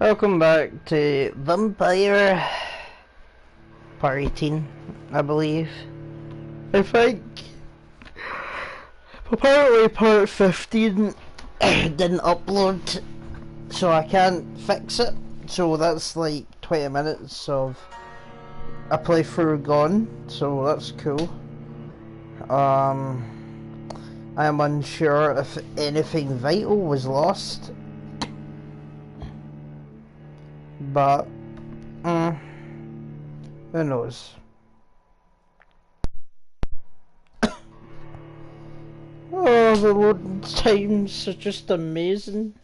Welcome back to Vampyr Part 18, I believe. I think. Apparently Part 15 didn't upload, so I can't fix it. So that's like 20 minutes of a playthrough gone, so that's cool. I am unsure if anything vital was lost. But, who knows? Oh, the loading times are just amazing.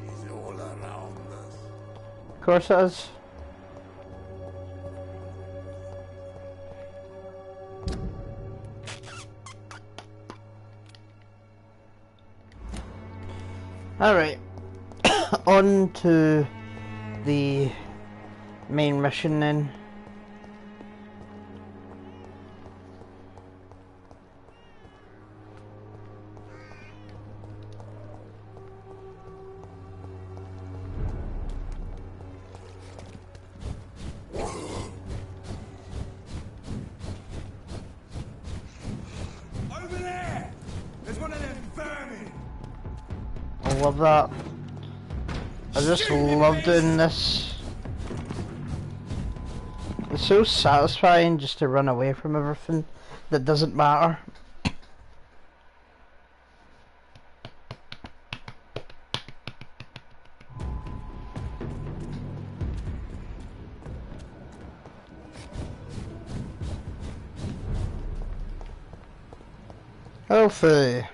He's all around us. Of course it is. Alright, on to the main mission then. Over there! There's one of them vermin! I love that. I just love doing this. It's so satisfying just to run away from everything that doesn't matter. Healthy.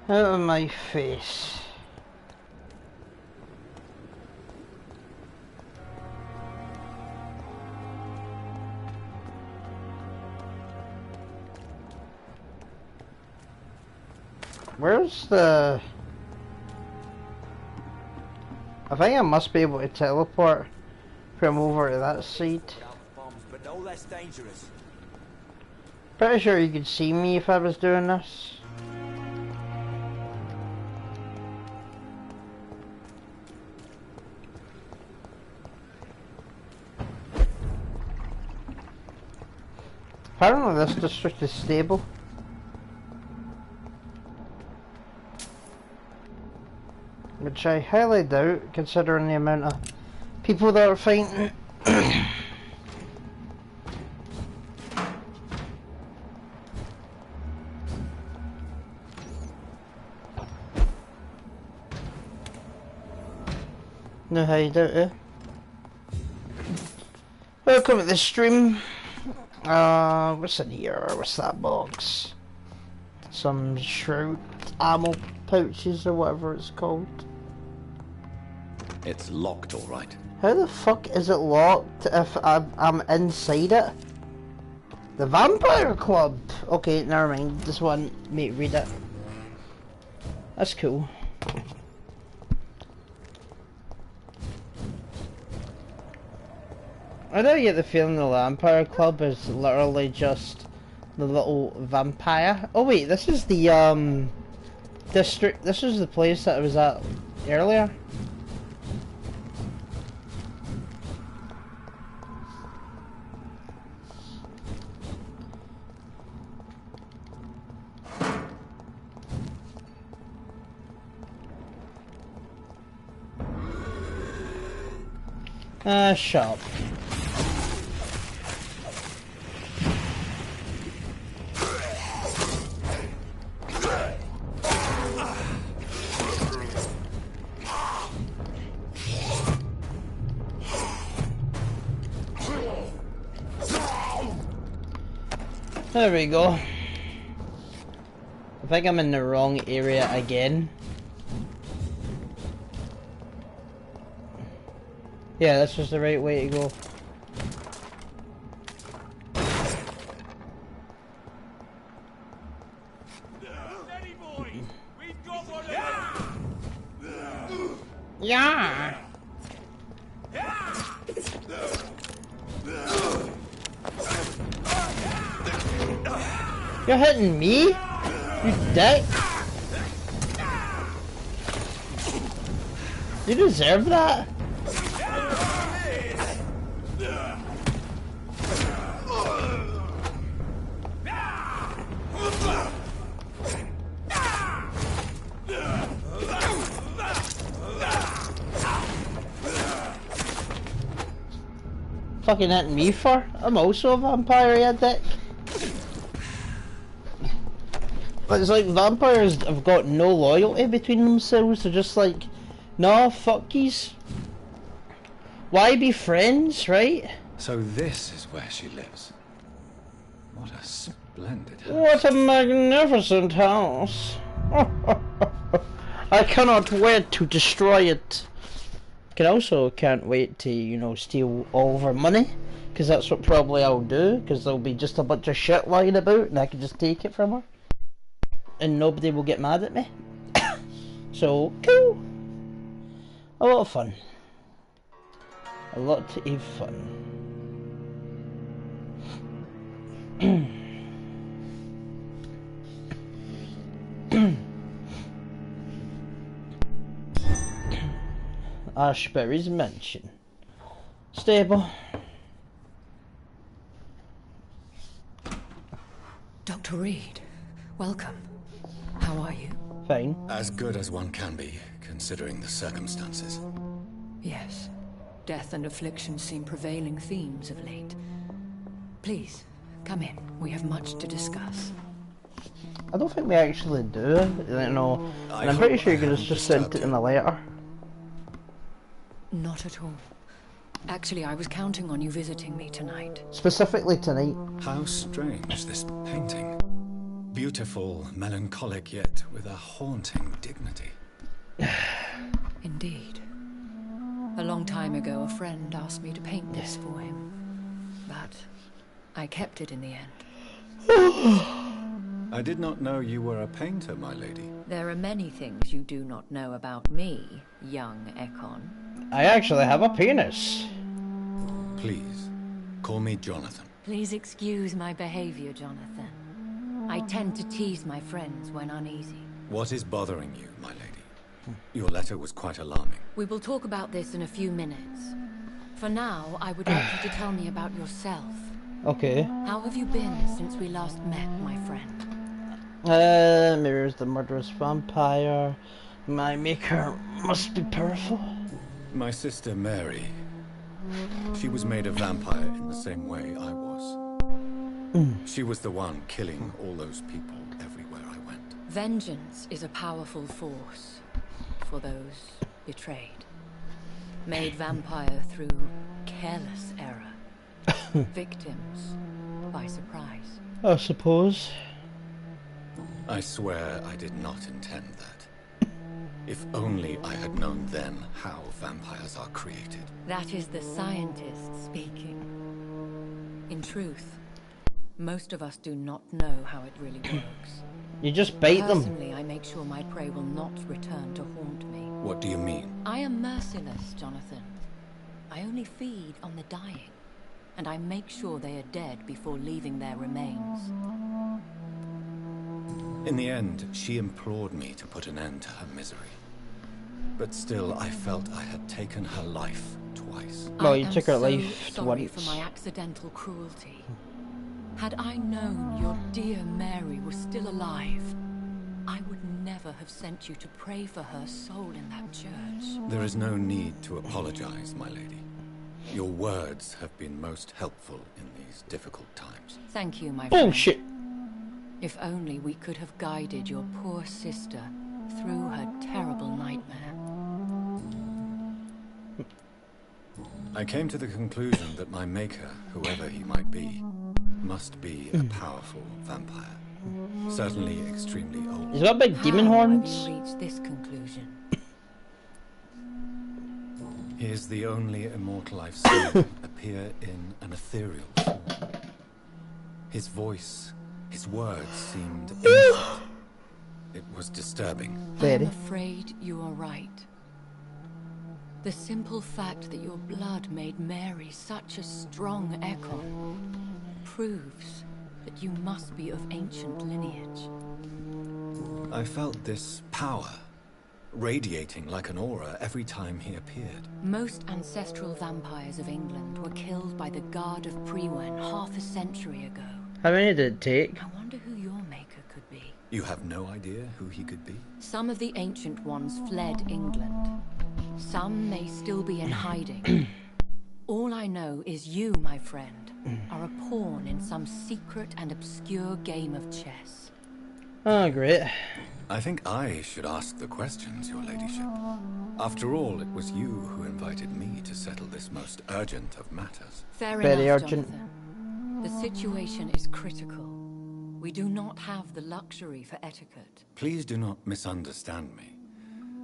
Out of my face. Where's the... I think I must be able to teleport from over to that side. Bombs, but no less dangerous. Pretty sure you could see me if I was doing this. Apparently this district is stable. Which I highly doubt, considering the amount of people that are fighting. No hideout, eh? Welcome to the stream. What's in here? What's that box? Some shroud ammo pouches or whatever it's called. It's locked, all right. How the fuck is it locked if I'm inside it? The Vampire Club! Okay, never mind. This one, mate, read it. That's cool. I don't get the feeling the Vampire Club is literally just the little vampire. Oh wait, this is the district. This is the place that I was at earlier. Shut up. There we go. I think I'm in the wrong area again. Yeah, this was the right way to go. Steady, boys! We've got one of them! Yeah! You're hitting me? You dick! You deserve that? Fucking hitting me for? I'm also a vampire, you dick. But it's like vampires have got no loyalty between themselves. They're just like, nah, fuck yous. Why be friends, right? So this is where she lives. What a splendid house. What a magnificent house. I cannot wait to destroy it. Can't wait to, you know, steal all of her money. Because that's what probably I'll do. Because there'll be just a bunch of shit lying about and I can just take it from her. And nobody will get mad at me. So, cool. A lot of fun. A lot of fun. Ashbury's Mansion. Stable. Dr. Reed, welcome. How are you? Fine. As good as one can be, considering the circumstances. Yes. Death and affliction seem prevailing themes of late. Please, come in. We have much to discuss. I don't think we actually do, you know. And I'm pretty sure you could have just sent it in a letter. Not at all. Actually, I was counting on you visiting me tonight. Specifically tonight. How strange, this painting. Beautiful, melancholic, yet with a haunting dignity. Indeed. A long time ago, a friend asked me to paint this for him. But I kept it in the end. I did not know you were a painter, my lady. There are many things you do not know about me, young Ekon. I actually have a penis. Please, call me Jonathan. Please excuse my behavior, Jonathan. I tend to tease my friends when uneasy. What is bothering you, my lady? Your letter was quite alarming. We will talk about this in a few minutes. For now, I would like you to tell me about yourself. Okay. How have you been since we last met, my friend? Mirrors the murderous vampire. My maker must be powerful. My sister Mary. She was made a vampire in the same way I was. She was the one killing all those people everywhere I went. Vengeance is a powerful force for those betrayed. Made vampire through careless error. Victims by surprise. I suppose. I swear I did not intend that. If only I had known then how vampires are created. That is the scientist speaking. In truth, most of us do not know how it really works. You just bait them. Personally, I make sure my prey will not return to haunt me. What do you mean? I am merciless, Jonathan. I only feed on the dying, and I make sure they are dead before leaving their remains. In the end, she implored me to put an end to her misery. But still, I felt I had taken her life twice. Well, you took her life sorry once. for my accidental cruelty. Had I known your dear Mary was still alive, I would never have sent you to pray for her soul in that church. There is no need to apologize, my lady. Your words have been most helpful in these difficult times. Thank you, my friend. Bullshit. If only we could have guided your poor sister through her terrible nightmare. I came to the conclusion that my maker, whoever he might be, must be a powerful vampire. Certainly extremely old. He's got big demon How horns. have you reached this conclusion? He is the only immortal I've seen appear in an ethereal form. His voice, his words seemed ancient. It was disturbing. Very. I'm afraid you are right. The simple fact that your blood made Mary such a strong echo proves that you must be of ancient lineage. I felt this power radiating like an aura every time he appeared. Most ancestral vampires of England were killed by the Guard of Priwen half a century ago. How many did it take? I wonder who your maker could be. You have no idea who he could be? Some of the ancient ones fled England. Some may still be in hiding. All I know is you, my friend, are a pawn in some secret and obscure game of chess. Oh, great. I think I should ask the questions, your ladyship. After all, it was you who invited me to settle this most urgent of matters. Fair Very enough, urgent. Jonathan. The situation is critical. We do not have the luxury for etiquette. Please do not misunderstand me.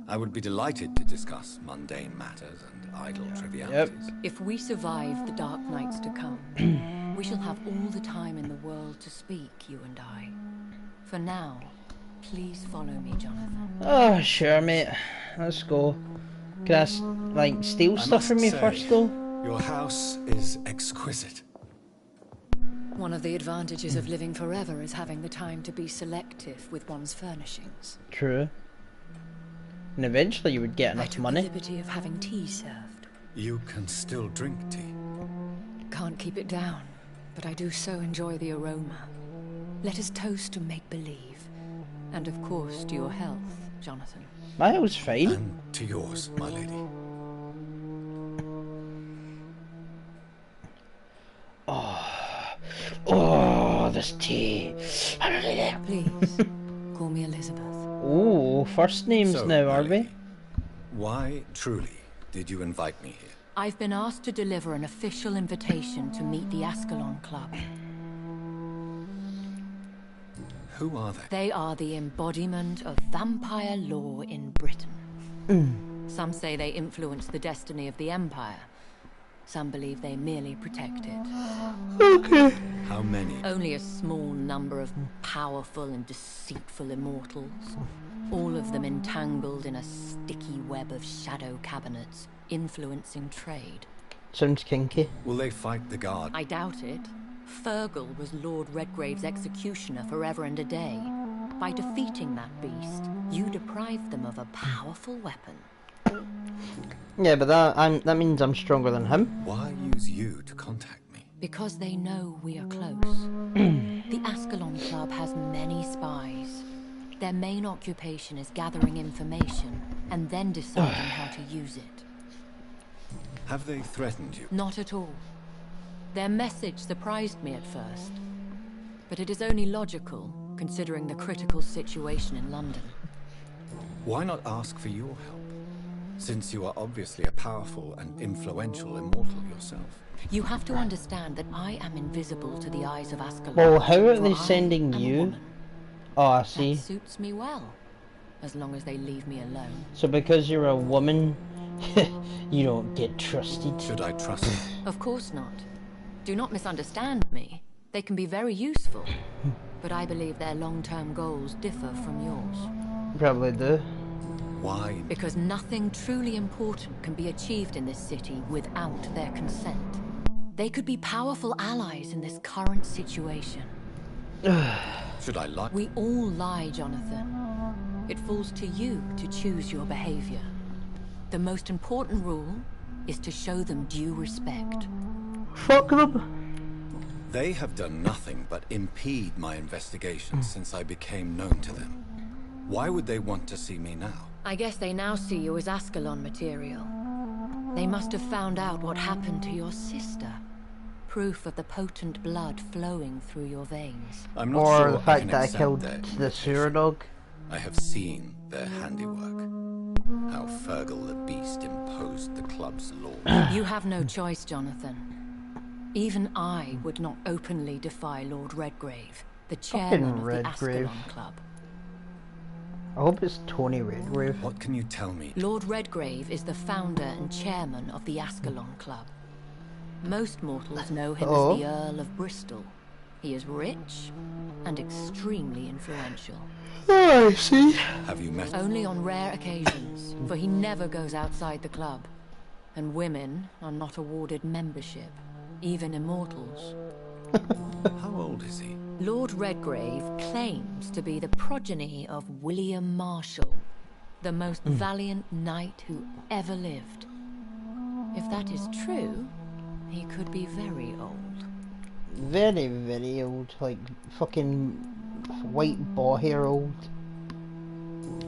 I would be delighted to discuss mundane matters and idle trivialities. If we survive the dark nights to come, we shall have all the time in the world to speak, you and I. For now, please follow me, Jonathan. Oh, sure, mate. Let's go. Can I, like, steal I stuff from must me say, first, though? Your house is exquisite. One of the advantages of living forever is having the time to be selective with one's furnishings. True. And eventually you would get I enough took money. the liberty of having tea served. You can still drink tea. Can't keep it down, but I do so enjoy the aroma. Let us toast to make-believe. And of course to your health, Jonathan. My house fine. And to yours, my lady. Oh, this tea. Please, call me Elizabeth. Oh, first names So, now, my are we? lady, why, truly, did you invite me here? I've been asked to deliver an official invitation to meet the Ascalon Club. Who are they? They are the embodiment of vampire law in Britain. Some say they influence the destiny of the Empire. Some believe they merely protect it. How many? Only a small number of powerful and deceitful immortals. All of them entangled in a sticky web of shadow cabinets, influencing trade. Sounds kinky. Will they fight the guard? I doubt it. Fergal was Lord Redgrave's executioner forever and a day. By defeating that beast, you deprived them of a powerful weapon. Yeah, but that means I'm stronger than him. Why use you to contact me? Because they know we are close. The Ascalon Club has many spies. Their main occupation is gathering information and then deciding how to use it. Have they threatened you? Not at all. Their message surprised me at first. But it is only logical, considering the critical situation in London. Why not ask for your help? Since you are obviously a powerful and influential immortal yourself. You have to understand that I am invisible to the eyes of Ascalon. Well, how are for they I sending am a you? woman. Oh, I That see. suits me well, as long as they leave me alone. So because you're a woman, you don't get trusted. Should I trust you? Of course not. Do not misunderstand me. They can be very useful, but I believe their long-term goals differ from yours. Probably do. Why? Because nothing truly important can be achieved in this city without their consent. They could be powerful allies in this current situation. Should I lie? We all lie, Jonathan. It falls to you to choose your behavior. The most important rule is to show them due respect. Fuck them. They have done nothing but impede my investigation since I became known to them. Why would they want to see me now? I guess they now see you as Ascalon material. They must have found out what happened to your sister. Proof of the potent blood flowing through your veins. I'm not Or sure the I fact can that I accept killed their the sewer dog. I have seen their handiwork. How Fergal the Beast imposed the club's laws. You have no choice, Jonathan. Even I would not openly defy Lord Redgrave, the chairman of the Redgrave. Ascalon Club. I hope it's Tony Redgrave. What can you tell me? Lord Redgrave is the founder and chairman of the Ascalon Club. Most mortals know him as the Earl of Bristol. He is rich and extremely influential. Oh, I see. Have you met? Only on rare occasions, for he never goes outside the club. And women are not awarded membership, even immortals. How old is he? Lord Redgrave claims to be the progeny of William Marshall, the most valiant knight who ever lived. If that is true, he could be very old. Very, very old. Like, fucking white ball hair old.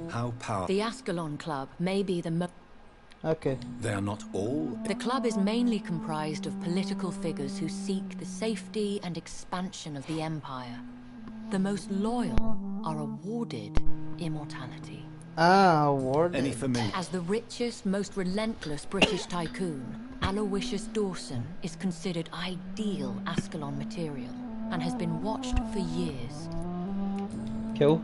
How powerful? The Ascalon Club may be the most... Okay. They are not all. The club is mainly comprised of political figures who seek the safety and expansion of the Empire. The most loyal are awarded immortality. Ah, awarded. Any familiar? As the richest, most relentless British tycoon, Aloysius Dawson is considered ideal Ascalon material and has been watched for years. Cool.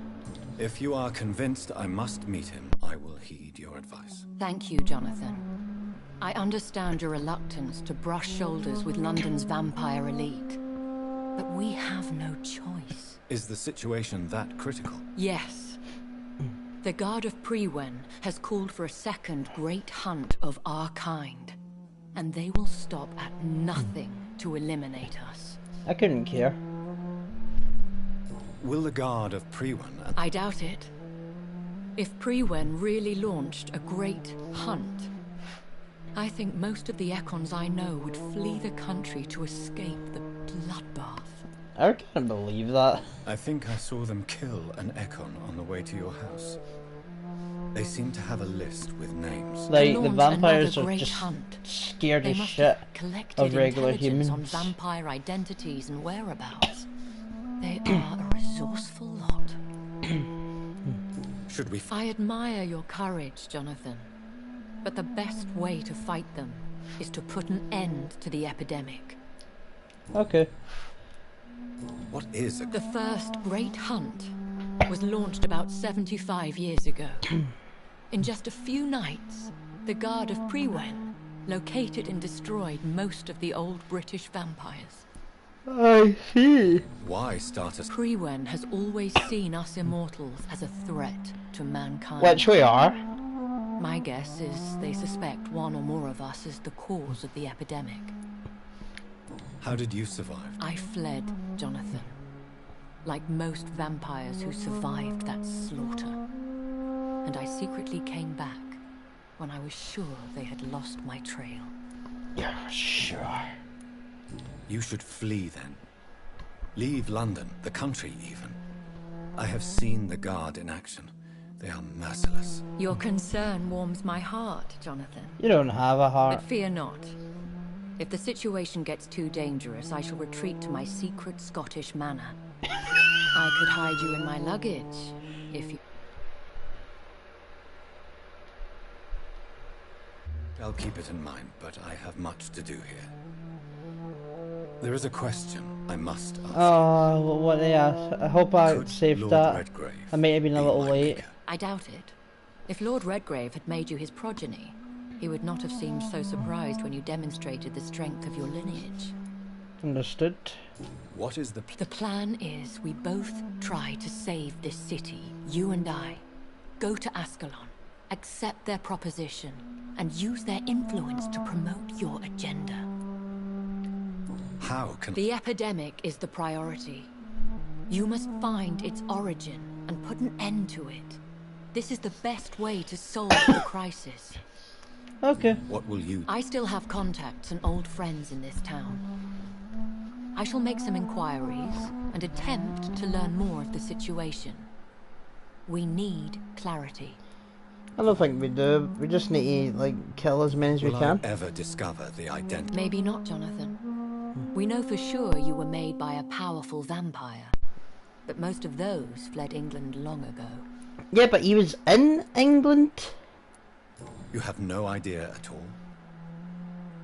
If you are convinced I must meet him, I will heed your advice. Thank you, Jonathan. I understand your reluctance to brush shoulders with London's vampire elite, but we have no choice. Is the situation that critical? Yes. The Guard of Prewen has called for a second great hunt of our kind, and they will stop at nothing to eliminate us. I couldn't care. Will the Guard of Prewen and I doubt it. If Prewen really launched a great hunt, I think most of the Ekons I know would flee the country to escape the bloodbath. I can't believe that. I think I saw them kill an Ekon on the way to your house. They seem to have a list with names. Like, To the launch vampires another are great just hunt, scared they as must shit have collected of regular intelligence humans. on vampire identities and whereabouts. They are a resourceful lot. Should we I admire your courage, Jonathan. But the best way to fight them is to put an end to the epidemic. Okay. What is a... The first great hunt was launched about 75 years ago. In just a few nights, the Guard of Prewen located and destroyed most of the old British vampires. I see. Why start us? Prewen has always seen us immortals as a threat to mankind. Which we are. My guess is they suspect one or more of us is the cause of the epidemic. How did you survive? I fled, Jonathan. Like most vampires who survived that slaughter. And I secretly came back when I was sure they had lost my trail. Yeah, sure. You should flee then. Leave London, the country even. I have seen the Guard in action. They are merciless. Your concern warms my heart, Jonathan. You don't have a heart. But fear not. If the situation gets too dangerous, I shall retreat to my secret Scottish manor. I could hide you in my luggage, if you... I'll keep it in mind, but I have much to do here. There is a question I must ask. Oh, what they asked. I hope I Could saved Lord that. Redgrave I may have been a be little my late. maker? I doubt it. If Lord Redgrave had made you his progeny, he would not have seemed so surprised when you demonstrated the strength of your lineage. Understood. What is the The plan is we both try to save this city, you and I. Go to Ascalon, accept their proposition, and use their influence to promote your agenda. How can... The epidemic is the priority. You must find its origin and put an end to it. This is the best way to solve the crisis. Okay. What will you... I still have contacts and old friends in this town. I shall make some inquiries and attempt to learn more of the situation. We need clarity. I don't think we do. We just need to, like, kill as many as we Will I can. ever discover the identity? Maybe not, Jonathan. We know for sure you were made by a powerful vampire. But most of those fled England long ago. Yeah, but he was in England. You have no idea at all?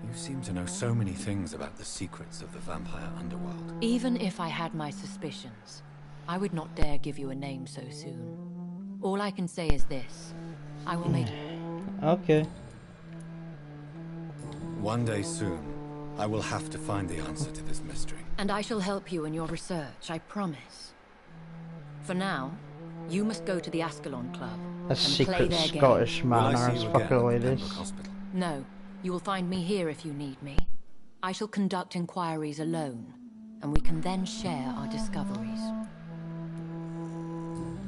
You seem to know so many things about the secrets of the vampire underworld. Even if I had my suspicions, I would not dare give you a name so soon. All I can say is this. I will make... Okay. One day soon, I will have to find the answer to this mystery. And I shall help you in your research, I promise. For now, you must go to the Ascalon Club A and play secret their game. Scottish Will I manor see is you fucking again at the ladies. Pembroke Hospital? No, you will find me here if you need me. I shall conduct inquiries alone, and we can then share our discoveries.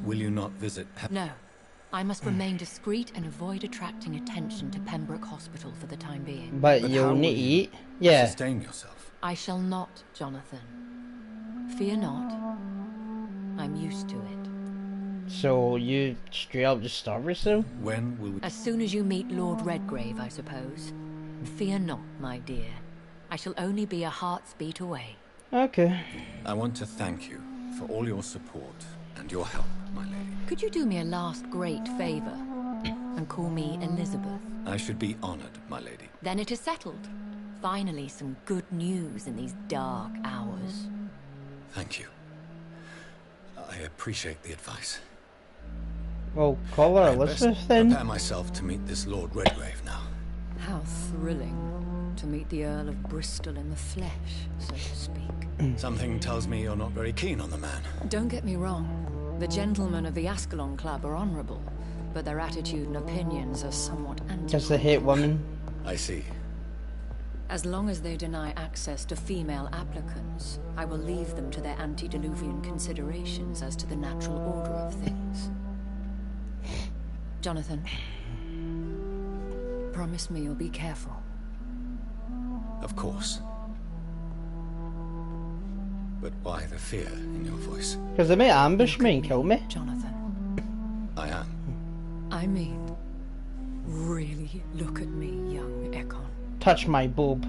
Will you not visit No, I must remain discreet and avoid attracting attention to Pembroke Hospital for the time being. But But you'll how need will to you eat. Yeah. sustain yourself? I shall not, Jonathan. Fear not. I'm used to it. So you straight up just starve yourself? When will we... As soon as you meet Lord Redgrave, I suppose. Fear not, my dear. I shall only be a heart's beat away. Okay. I want to thank you for all your support and your help, my lady. Could you do me a last great favor and call me Elizabeth? I should be honored, my lady. Then it is settled. Finally, some good news in these dark hours. Thank you. I appreciate the advice. Well, call her I had best Elizabeth then. prepare myself to meet this Lord Redgrave now. How thrilling to meet the Earl of Bristol in the flesh, so to speak. Something tells me you're not very keen on the man. Don't get me wrong. The gentlemen of the Ascalon Club are honorable, but their attitude and opinions are somewhat Because they hate women. I see. As long as they deny access to female applicants, I will leave them to their antediluvian considerations as to the natural order of things. Jonathan, promise me you'll be careful. Of course. But why the fear in your voice? Because they may ambush me and kill me. Jonathan, I am. I mean, really look at me, young Ekon. Touch my boob.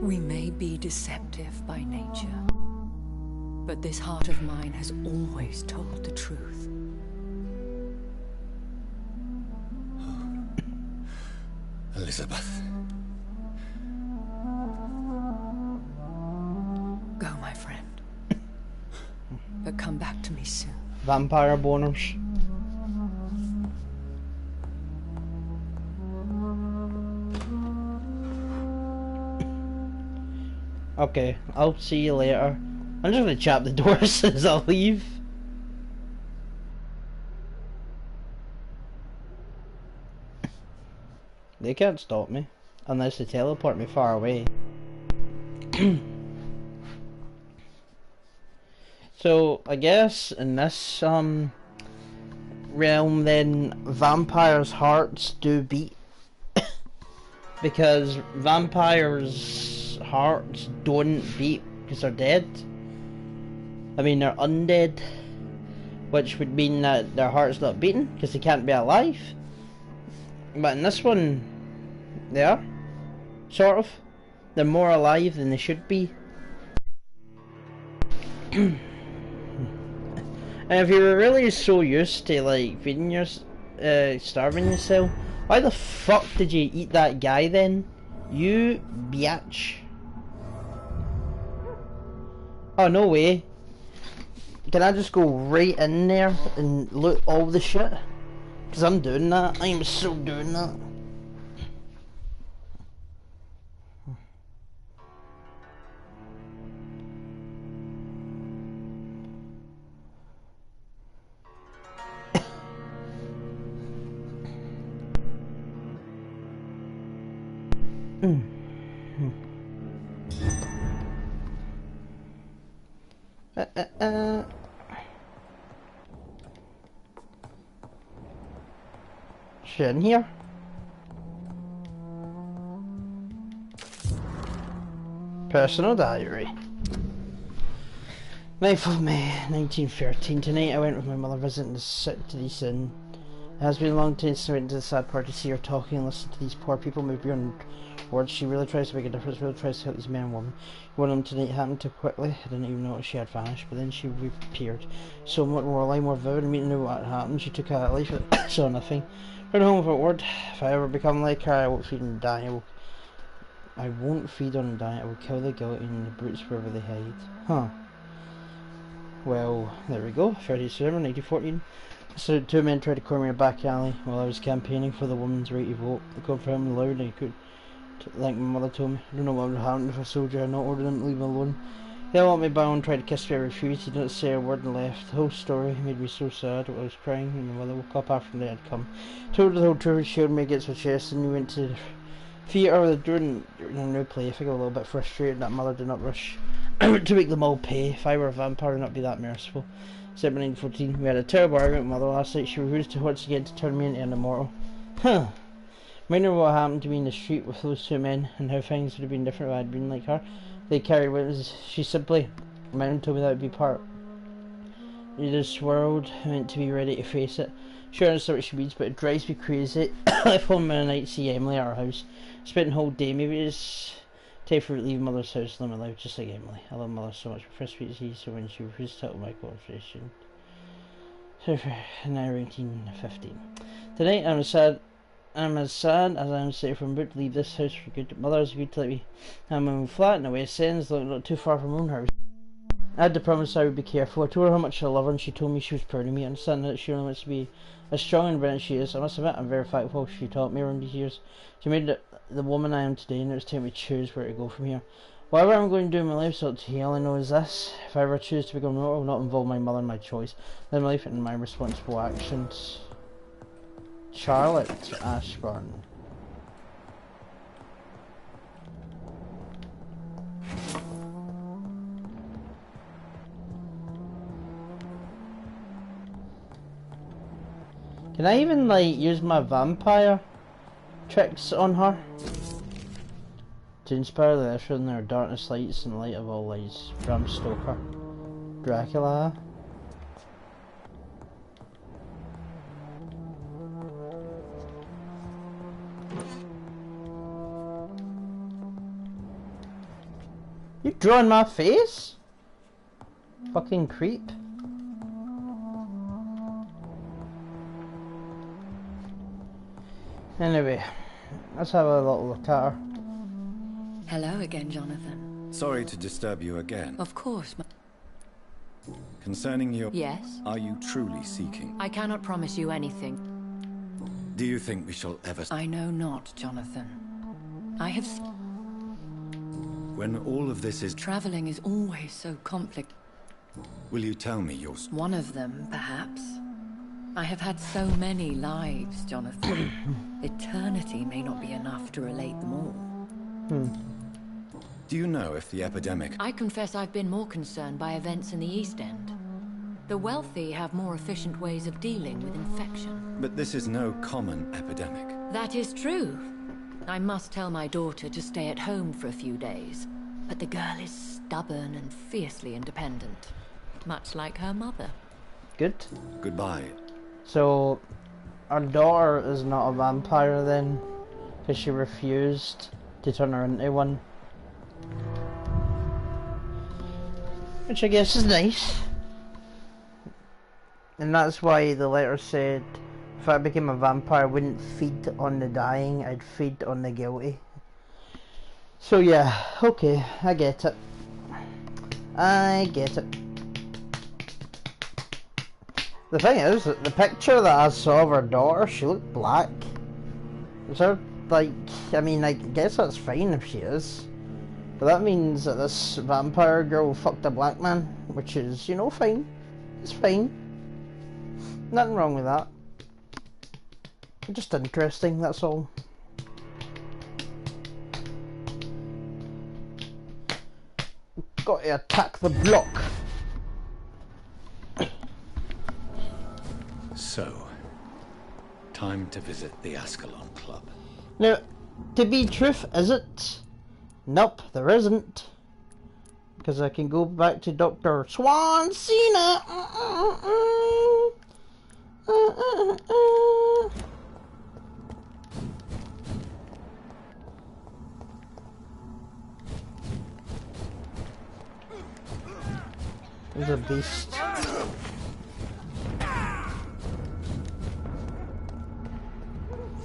We may be deceptive by nature, but this heart of mine has always told the truth. Elizabeth. Go, my friend. But come back to me soon. Vampire boners. Okay, I'll see you later. I'm just gonna chap the door as soon as I leave. They can't stop me unless they teleport me far away. So I guess in this realm then vampires' hearts do beat because vampires' hearts don't beat because they're dead. I mean they're undead, which would mean that their heart's not beating because they can't be alive. But in this one, they are, sort of. They're more alive than they should be. And if you were really so used to like feeding your, starving yourself, why the fuck did you eat that guy then? You biatch. Oh no way. Can I just go right in there and loot all the shit? Cause I'm doing that. I am so doing that. Shit in here. Personal diary. 9th of May, 1913. Tonight I went with my mother visiting the city sin. It has been a long time since I went to the sad part to see her talking and listen to these poor people move beyond words. She really tries to make a difference, really tries to help these men and women. One of them tonight happened too quickly. I didn't even notice she had vanished, but then she reappeared. So much more alive, more vivid, and we didn't know what had happened. She took out a life, but saw nothing. Run home without word. If I ever become like her, I won't feed and die. I won't feed on a diet. I will kill the guilty and the brutes wherever they hide. Huh. Well, there we go. 30th December 1914. So 2 men tried to corner me in a back alley while I was campaigning for the woman's right to vote. They called for him loud and I could, like my mother told me. I don't know what would happen if a soldier had not ordered him to leave me alone. He held me bound, tried to kiss me, I refused. He didn't say a word and left. The whole story made me so sad. I was crying when my mother woke up after they had come. Told her the whole truth, showed me against my chest, and we went to the theatre during a new play. I think I was a little bit frustrated that mother did not rush to make them all pay. If I were a vampire, I would not be that merciful. December 1914. We had a terrible argument with mother last night. She refused to once again to turn me into an immortal. Huh. Remember what happened to me in the street with those 2 men, and how things would have been different if I had been like her. They carried witnesses. She simply told me that would be part of this world. I meant to be ready to face it. Sure, I understand what she means, but it drives me crazy. I left home in the night to see Emily at our house. Spent the whole day. Maybe it's time for leaving mother's house. Live my life just like Emily. I love mother so much. First week to see, so when she refused to tell my conversation. Now 1915. Tonight I'm as sad as I am safe from about to leave this house for good. Mother has agreed to let me have my own flat in the West End, not too far from my own house. I had to promise I would be careful. I told her how much I love her and she told me she was proud of me. I understand that she only wants to be as strong and brilliant as she is. I must admit I'm very thankful she taught me around these years. She made the woman I am today, and it's time to choose where to go from here. Whatever I'm going to do in my life, so to all I know is this. If I ever choose to become immortal, I will not involve my mother in my choice. Live my life and my responsible actions. Charlotte Ashburn. Can I even like use my vampire tricks on her? To inspire the usher in their darkness lights and light of all lights. Bram Stoker. Dracula. You drawing my face? Fucking creep. Anyway, let's have a little look at her. Hello again, Jonathan. Sorry to disturb you again. Of course. Concerning your... Yes? Are you truly seeking? I cannot promise you anything. Do you think we shall ever... I know not, Jonathan. I have... When all of this is... Traveling is always so complicated. Will you tell me yours? One of them, perhaps. I have had so many lives, Jonathan. Eternity may not be enough to relate them all. Do you know if the epidemic... I confess I've been more concerned by events in the East End. The wealthy have more efficient ways of dealing with infection. But this is no common epidemic. That is true. I must tell my daughter to stay at home for a few days. But the girl is stubborn and fiercely independent. Much like her mother. Good. Goodbye. So, our daughter is not a vampire then, because she refused to turn her into one. Which I guess is nice. And that's why the letter said, if I became a vampire, I wouldn't feed on the dying, I'd feed on the guilty. So yeah, okay, I get it. I get it. The thing is, the picture that I saw of her daughter, she looked black. Is her, like, I mean, I guess that's fine if she is. But that means that this vampire girl fucked a black man, which is, you know, fine. It's fine. Nothing wrong with that. Just interesting, that's all. Got to attack the block. So, time to visit the Ascalon Club. Now, to be truth, is it? Nope, there isn't. Because I can go back to Dr. Swansina. There's a beast.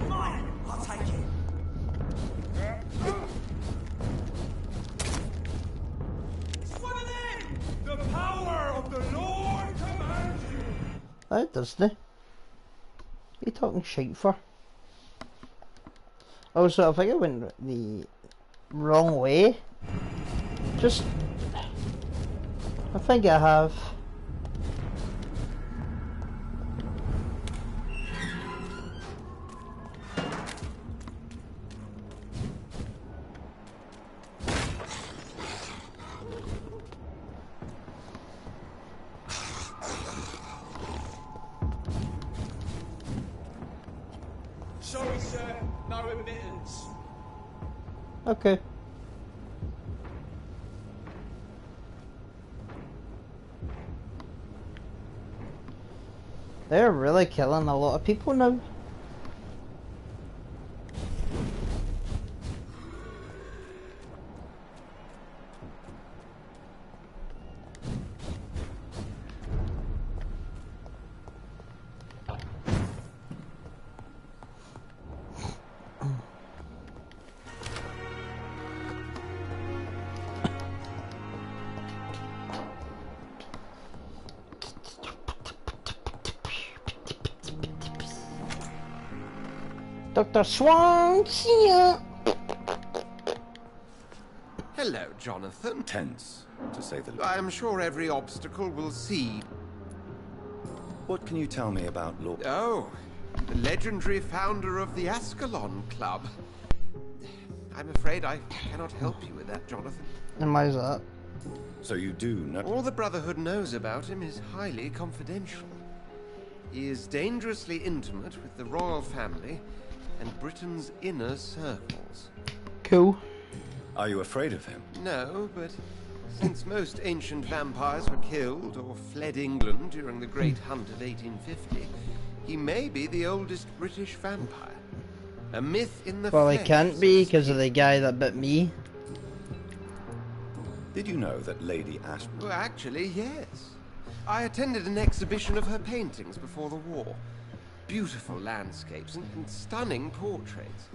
Mine! I'll take it. That doesn't. You talking shite for? Also, I think I went the wrong way. Just, I think I have. Sorry, sir. No admittance. Okay. They're really killing a lot of people now. Dr. Swan here. Hello, Jonathan. Tense, to say the least. I am sure every obstacle will cede. What can you tell me about Lord... Oh, the legendary founder of the Ascalon Club. I'm afraid I cannot help you with that, Jonathan. And why is that? So you do know... All the Brotherhood knows about him is highly confidential. He is dangerously intimate with the royal family and Britain's inner circles. Cool. Are you afraid of him? No, but since most ancient vampires were killed or fled England during the Great Hunt of 1850, he may be the oldest British vampire. A myth in the Well, he flesh, can't so be to because of speak. the guy that bit me. Did you know that Lady Ashton... Well, actually, yes. I attended an exhibition of her paintings before the war. Beautiful landscapes and stunning portraits.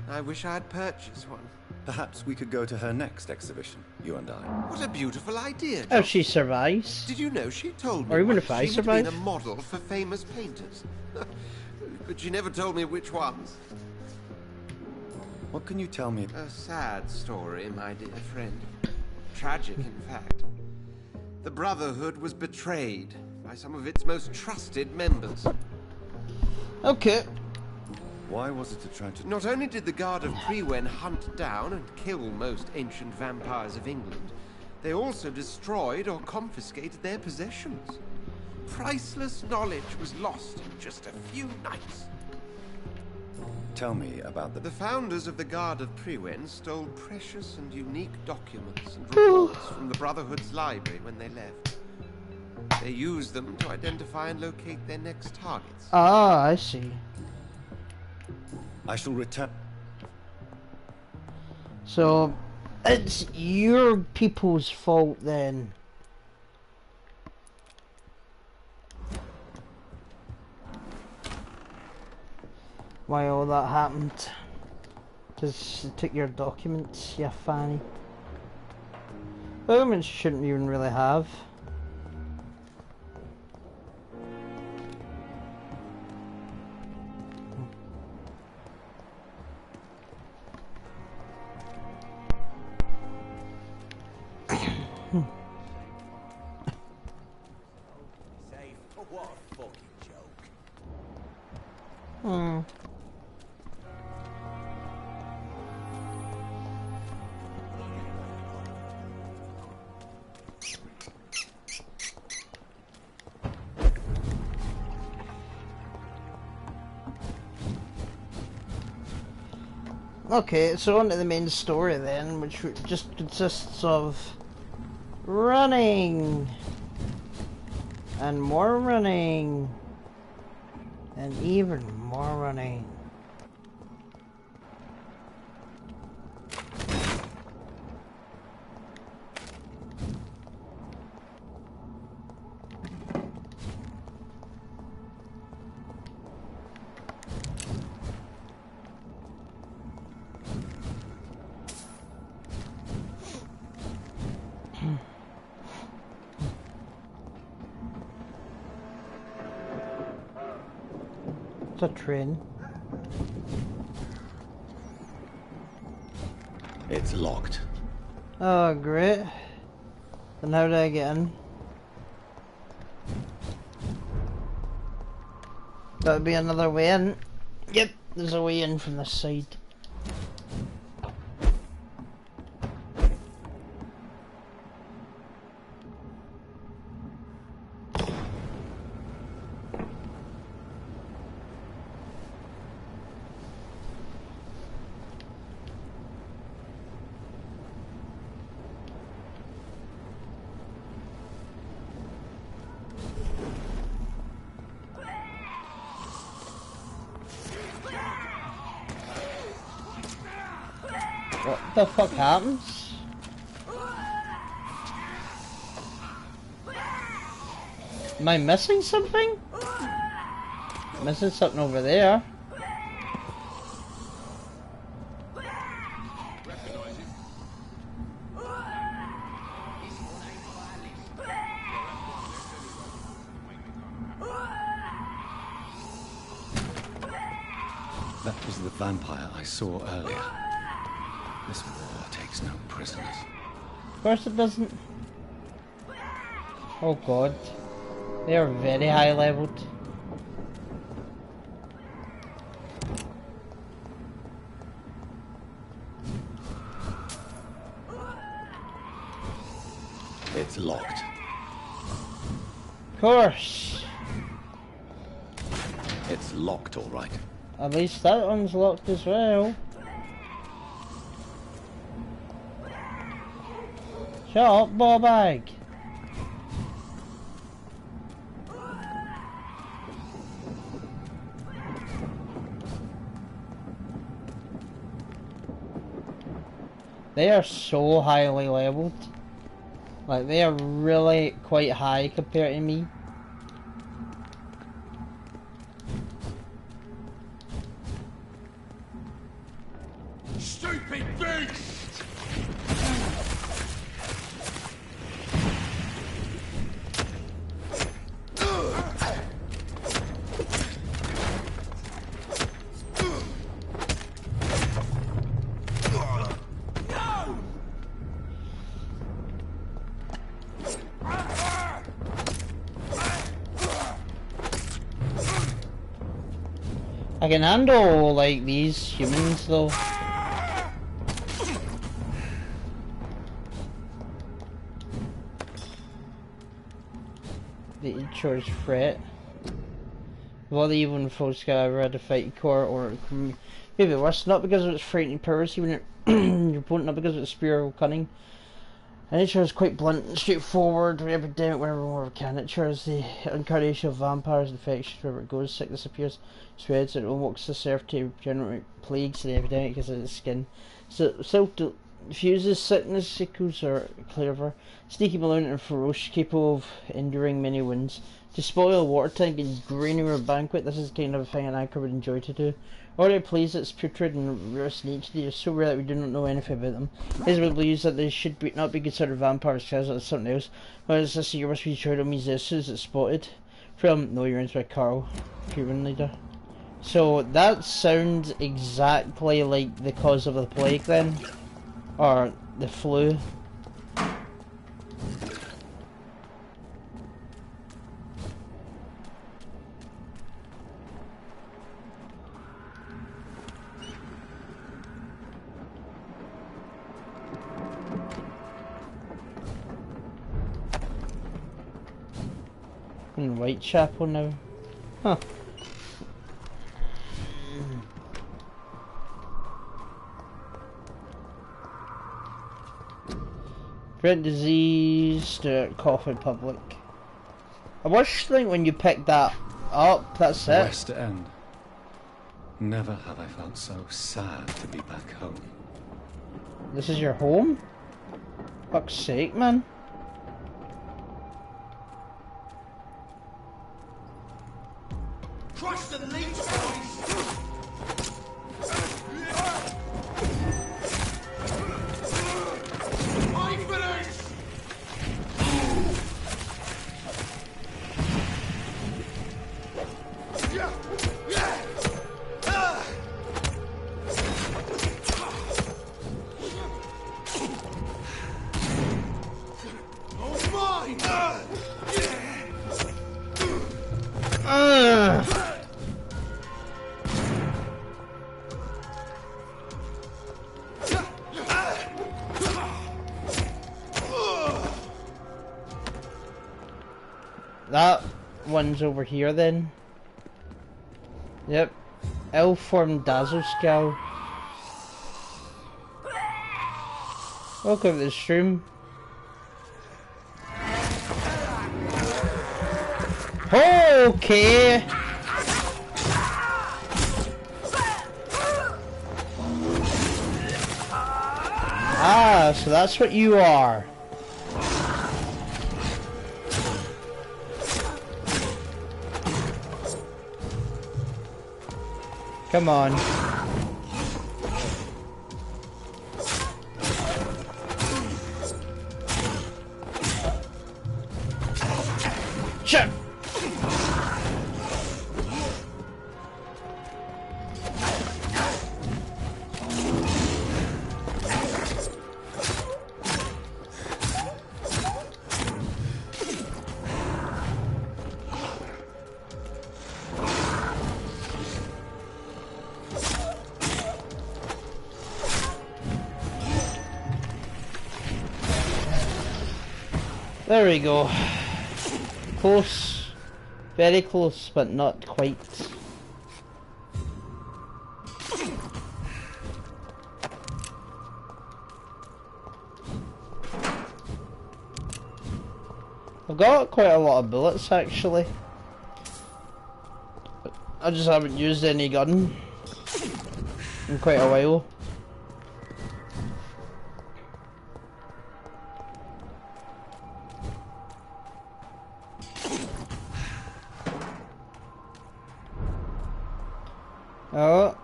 I wish I had purchased one. Perhaps we could go to her next exhibition, you and I. What a beautiful idea, If John. she survives. Did you know she told me Or even once if I she had been a survive. model for famous painters? But she never told me which ones. What can you tell me... A sad story, my dear friend. Tragic, in fact. The Brotherhood was betrayed by some of its most trusted members. Okay. Why was it a tragedy? Not only did the Guard of Prewen hunt down and kill most ancient vampires of England, they also destroyed or confiscated their possessions. Priceless knowledge was lost in just a few nights. Tell me about The the... founders of the Guard of Prewen stole precious and unique documents and reports from the Brotherhood's library when they left. They used them to identify and locate their next targets. Ah, I see. I shall return... So, it's your people's fault then. Why all that happened. Because they took your documents, you fanny. Documents shouldn't even really have. What a fucking joke. Hmm. Okay, so on to the main story then, which just consists of running and more running and even more running. It's a train. It's locked. Oh, great. Then how do I get in? That would be another way in. Yep, there's a way in from this side. What the fuck happens? Am I missing something? Missing something over there. That was the vampire I saw earlier. This war takes no prisoners. Of course it doesn't. Oh god. They are very high leveled. It's locked. Of course. It's locked, all right. At least that one's locked as well. Shut up, ball bag. They are so highly leveled. Like, they are really quite high compared to me. Stupid beast! I can handle, like, these humans, though. The charge threat. Well, even folks got ever had to fight core or maybe worse, not because of its frightening powers, even your opponent, not because of its spear or cunning. And nature is quite blunt and straightforward, epidemic whenever more can. Nature is the incarnation of vampires, infections, wherever it goes, sickness appears, spreads, it walks the surf to generate plagues, the epidemic because of its skin. So self-diffuses sickness, sickles are clever, sneaky, malignant and ferocious, capable of enduring many wounds. To spoil a water tank and greening or banquet, this is the kind of thing an anchor would enjoy to do. Already pleased its putrid and rare nature, they are so rare that we do not know anything about them. Israel believes that they should not be considered vampires because it's something else. But as this year must be showed on me as soon as it's spotted. From No You're by Carl, human leader. So that sounds exactly like the cause of the plague then. Or the flu. In Whitechapel now. Huh. Prevent disease, cough in public. I wish think when you pick that up, that's it. West End. Never have I felt so sad to be back home. This is your home? Fuck's sake, man. Crush the leech, boys! I finish! Yeah! Yeah! Oh, mine! That one's over here then. Yep. L-form dazzle scowl. Welcome to the stream. Okay. Ah, so that's what you are. Come on. Shit. There we go. Close. Very close, but not quite. I've got quite a lot of bullets actually. I just haven't used any gun in quite a while. Oh,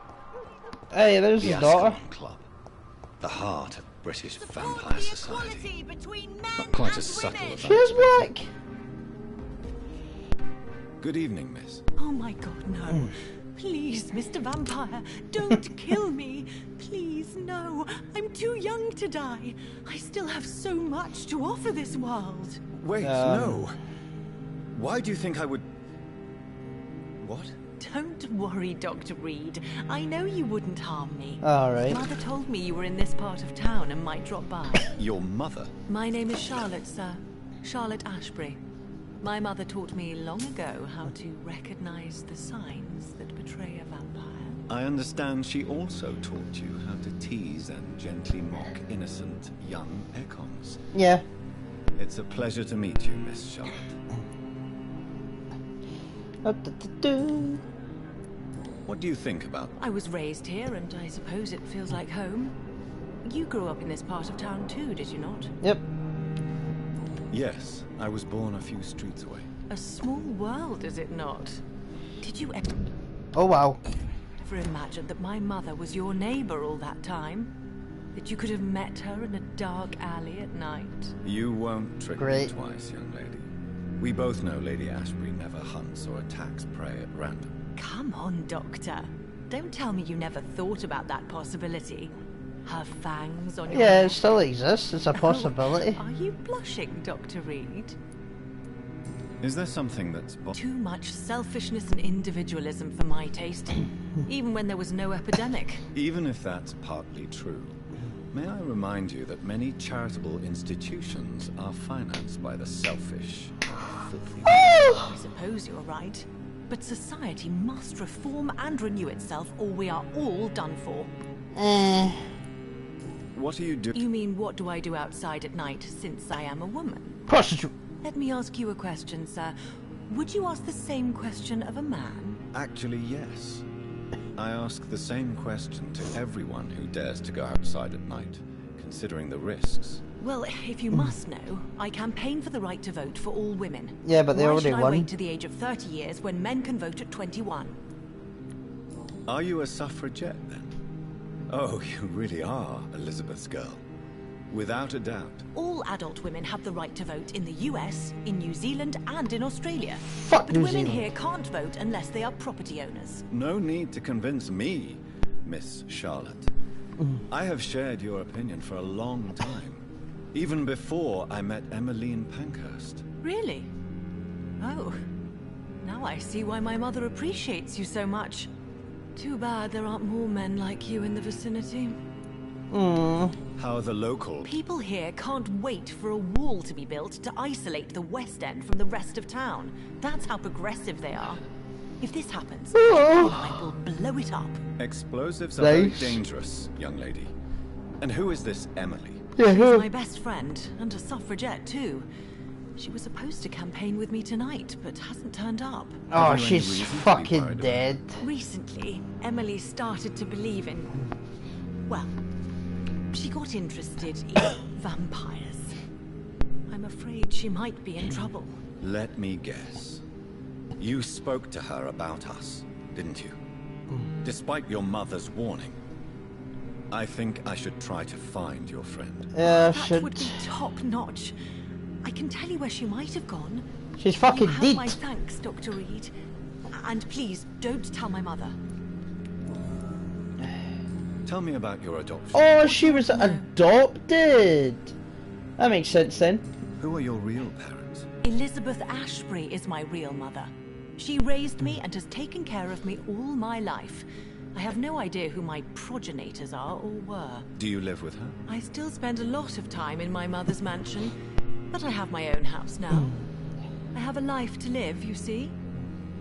hey, there's the daughter. Club, the heart of British vampire society. Between men Not quite and as subtle women. as She is black. Good evening, miss. Oh my god, no. Please, Mr. Vampire, don't kill me. Please, no. I'm too young to die. I still have so much to offer this world. Wait, no. Why do you think I would... What? Don't worry, Dr. Reed. I know you wouldn't harm me. Alright. Mother told me you were in this part of town and might drop by. Your mother? My name is Charlotte, sir. Charlotte Ashbury. My mother taught me long ago how to recognize the signs that betray a vampire. I understand she also taught you how to tease and gently mock innocent young econs. Yeah. It's a pleasure to meet you, Miss Charlotte. What do you think about... I was raised here, and I suppose it feels like home. You grew up in this part of town too, did you not? Yep. Yes, I was born a few streets away. A small world, is it not? Did you Oh wow. ever imagine that my mother was your neighbor all that time? That you could have met her in a dark alley at night? You won't trick me Great. twice, young lady. We both know Lady Ashbury never hunts or attacks prey at random. Come on, Doctor. Don't tell me you never thought about that possibility. Her fangs on your Yeah, it neck. still exists. It's a possibility. Are you blushing, Dr. Reed? Is there something that's... Too much selfishness and individualism for my taste. Even when there was no epidemic. Even if that's partly true, may I remind you that many charitable institutions are financed by the selfish, filthy... I suppose you're right. But society must reform and renew itself, or we are all done for. What are you doing? You mean, what do I do outside at night, since I am a woman? Prostitute. Let me ask you a question, sir. Would you ask the same question of a man? Actually, yes. I ask the same question to everyone who dares to go outside at night, considering the risks. Well, if you must know, I campaign for the right to vote for all women. Yeah, but they Why already should I won. wait to the age of 30 years when men can vote at 21? Are you a suffragette, then? Oh, you really are Elizabeth's girl. Without a doubt. All adult women have the right to vote in the US, in New Zealand, and in Australia. Fuck But New women Zealand. here can't vote unless they are property owners. No need to convince me, Miss Charlotte. I have shared your opinion for a long time. Even before I met Emmeline Pankhurst. Really? Oh. Now I see why my mother appreciates you so much. Too bad there aren't more men like you in the vicinity. How the local... People here can't wait for a wall to be built to isolate the West End from the rest of town. That's how progressive they are. If this happens, I will blow it up. Explosives are very dangerous, young lady. And who is this Emily? She's my best friend, and a suffragette too. She was supposed to campaign with me tonight, but hasn't turned up. Oh, she's fucking dead. Recently, Emily started to believe in... well, she got interested in vampires. I'm afraid she might be in trouble. Let me guess. You spoke to her about us, didn't you? Despite your mother's warning. I think I should try to find your friend. Yeah, that would be top-notch. I can tell you where she might have gone. She's fucking dead. dead. My thanks, Dr. Reed. And please, don't tell my mother. Tell me about your adoption. Oh, she was adopted. That makes sense then. Who are your real parents? Elizabeth Ashbury is my real mother. She raised me and has taken care of me all my life. I have no idea who my progenitors are or were. Do you live with her? I still spend a lot of time in my mother's mansion, but I have my own house now. I have a life to live, you see.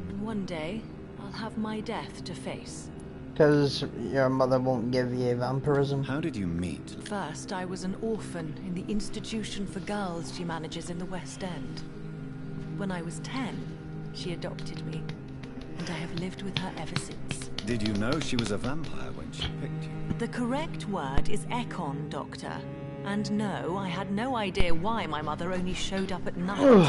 And one day, I'll have my death to face. Because your mother won't give you vampirism. How did you meet? First, I was an orphan in the institution for girls she manages in the West End. When I was 10, she adopted me, and I have lived with her ever since. Did you know she was a vampire when she picked you? The correct word is Ekon, Doctor. And no, I had no idea why my mother only showed up at night.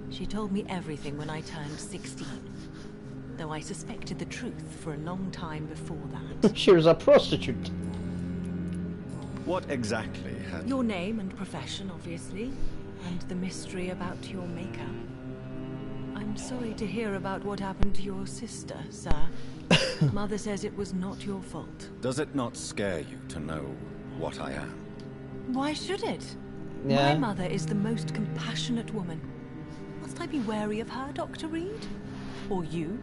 She told me everything when I turned 16. Though I suspected the truth for a long time before that. She was a prostitute. What exactly had... Your name and profession, obviously. And the mystery about your maker. I'm sorry to hear about what happened to your sister, sir. Mother says it was not your fault. Does it not scare you to know what I am? Why should it? Yeah. My mother is the most compassionate woman. Must I be wary of her, Dr. Reed? Or you?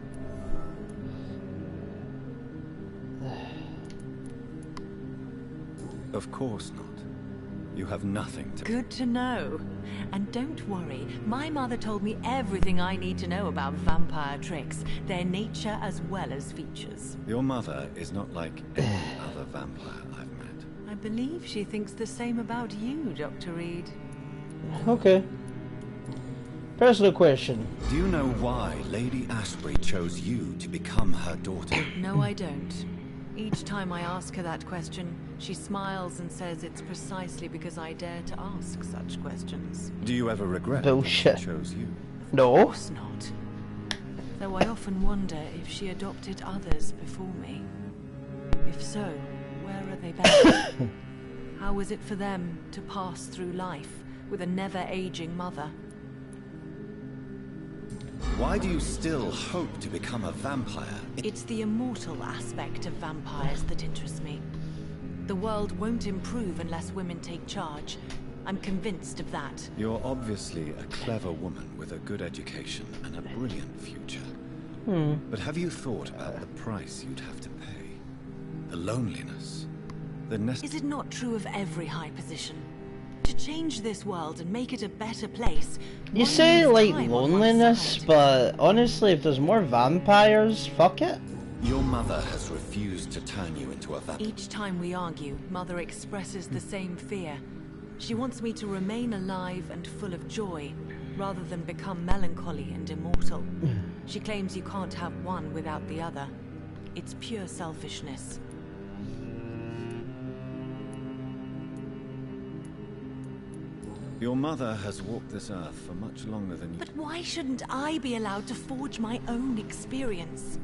Of course not. You have nothing to... Good to know. And don't worry, my mother told me everything I need to know about vampire tricks, their nature as well as features. Your mother is not like any other vampire I've met. I believe she thinks the same about you, Dr. Reed. Okay. Personal question. Do you know why Lady Ashbury chose you to become her daughter? No, I don't. Each time I ask her that question, she smiles and says it's precisely because I dare to ask such questions. Do you ever regret Bullshit. she chose you? No. Of course not. Though I often wonder if she adopted others before me. If so, where are they better? How was it for them to pass through life with a never-aging mother? Why do you still hope to become a vampire? It's the immortal aspect of vampires that interests me. The world won't improve unless women take charge. I'm convinced of that. You're obviously a clever woman with a good education and a brilliant future. But have you thought about the price you'd have to pay? The loneliness, the Is it not true of every high position? To change this world and make it a better place. You one say needs like time on one's loneliness, side. but honestly, if there's more vampires, fuck it. Your mother has refused to turn you into a vampire. Each time we argue, Mother expresses the same fear. She wants me to remain alive and full of joy, rather than become melancholy and immortal. She claims you can't have one without the other. It's pure selfishness. Your mother has walked this earth for much longer than you. But why shouldn't I be allowed to forge my own experience?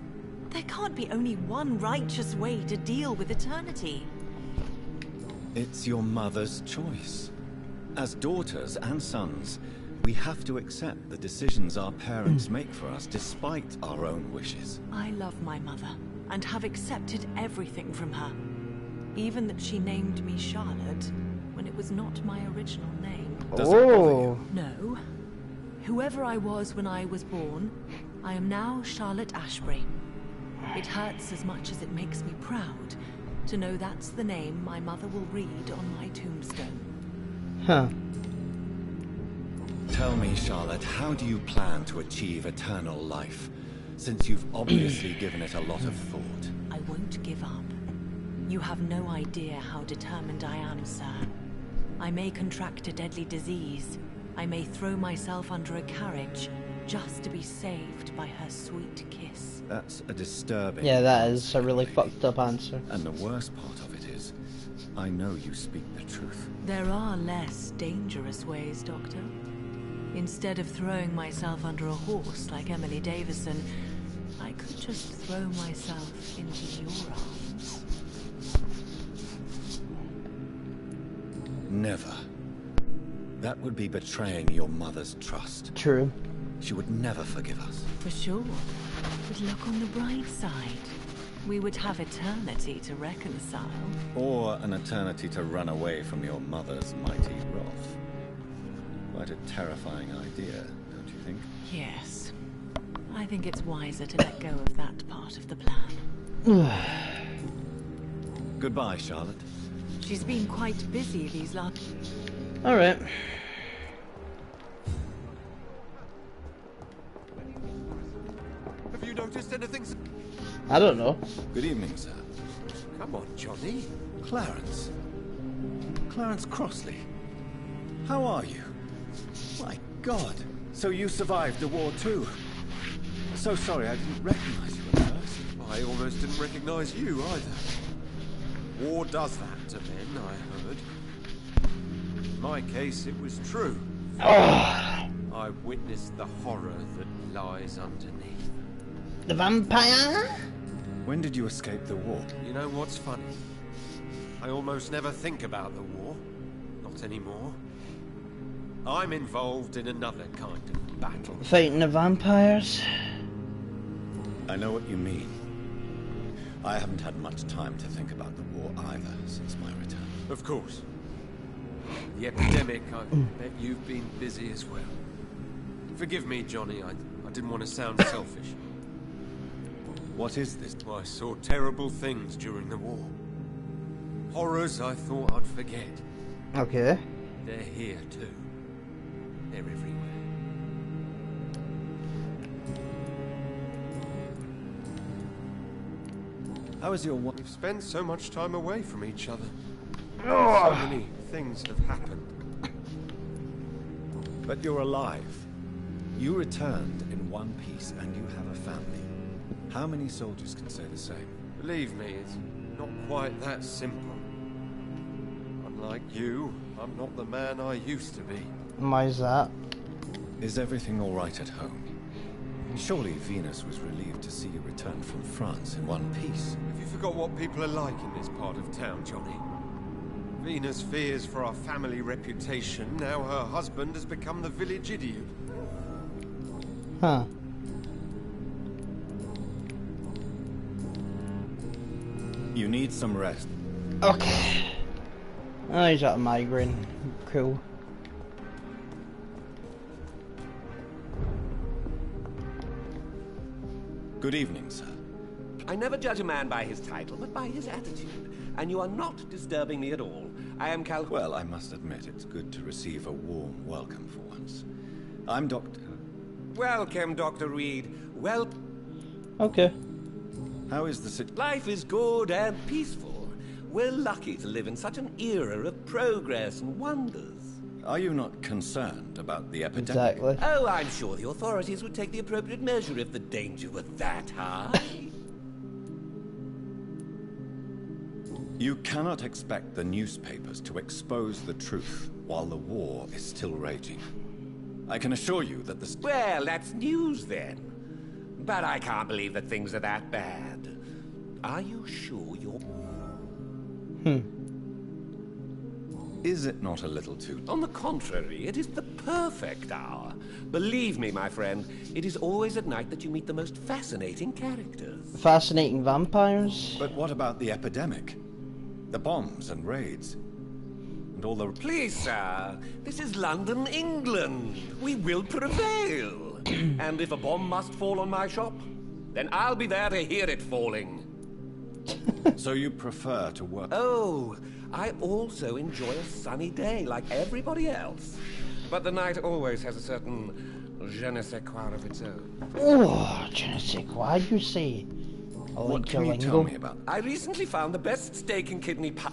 There can't be only one righteous way to deal with eternity. It's your mother's choice. As daughters and sons, we have to accept the decisions our parents make for us despite our own wishes. I love my mother, and have accepted everything from her. Even that she named me Charlotte when it was not my original name. Does that bother Oh. you? No. Whoever I was when I was born, I am now Charlotte Ashbury. It hurts as much as it makes me proud to know that's the name my mother will read on my tombstone. Huh. Tell me, Charlotte, how do you plan to achieve eternal life, since you've obviously given it a lot of thought? I won't give up. You have no idea how determined I am, sir. I may contract a deadly disease. I may throw myself under a carriage just to be saved by her sweet kiss. That's a disturbing... Yeah, that is answer, a really lady. fucked up answer. And the worst part of it is, I know you speak the truth. There are less dangerous ways, Doctor. Instead of throwing myself under a horse like Emily Davison, I could just throw myself into your arms. Never. That would be betraying your mother's trust. True. She would never forgive us. For sure. But look on the bright side. We would have eternity to reconcile. Or an eternity to run away from your mother's mighty wrath. Quite a terrifying idea, don't you think? Yes. I think it's wiser to let go of that part of the plan. Goodbye, Charlotte. She's been quite busy these last... Alright. Have you noticed anything? I don't know. Good evening, sir. Come on, Johnny. Clarence. Clarence Crossley. How are you? My God. So you survived the war too. So sorry I didn't recognize you at first. I almost didn't recognize you either. War does that to men, I heard. In my case, it was true. I witnessed the horror that lies underneath. The vampire? When did you escape the war? You know what's funny? I almost never think about the war. Not anymore. I'm involved in another kind of battle. Fighting the vampires? I know what you mean. I haven't had much time to think about the war either since my return. Of course. The epidemic, I bet you've been busy as well. Forgive me, Johnny, I didn't want to sound selfish. What is this? I saw terrible things during the war. Horrors I thought I'd forget. Okay. They're here too. They're everywhere. How is your wife? We've spent so much time away from each other. So many things have happened. But you're alive. You returned in one piece and you have a family. How many soldiers can say the same? Believe me, it's not quite that simple. Unlike you, I'm not the man I used to be. Why's that? Is everything all right at home? Surely Venus was relieved to see you return from France in one piece. Have you forgot what people are like in this part of town, Johnny? Venus fears for our family reputation. Now her husband has become the village idiot. Huh. You need some rest. Okay. Oh, he's got a migraine. Cool. Good evening, sir. I never judge a man by his title, but by his attitude. And you are not disturbing me at all. I am Cal... Well, I must admit it's good to receive a warm welcome for once. I'm Dr. Welcome, Dr. Reed. Well, Okay. How is the situation? life is good and peaceful. We're lucky to live in such an era of progress and wonders. Are you not concerned about the epidemic? Exactly. Oh, I'm sure the authorities would take the appropriate measure if the danger were that high. You cannot expect the newspapers to expose the truth while the war is still raging. I can assure you that the... Well, that's news then. But I can't believe that things are that bad. Are you sure you're... Is it not a little too... On the contrary, it is the perfect hour. Believe me, my friend, it is always at night that you meet the most fascinating characters. Fascinating vampires? But what about the epidemic? The bombs and raids. And all the... Please, sir. This is London, England. We will prevail. And if a bomb must fall on my shop, then I'll be there to hear it falling. So you prefer to work... Oh, I also enjoy a sunny day like everybody else. But the night always has a certain je ne sais quoi of its own. Oh, je ne sais quoi you say? I What like can your you tell lingo. me about I recently found the best steak and kidney pie.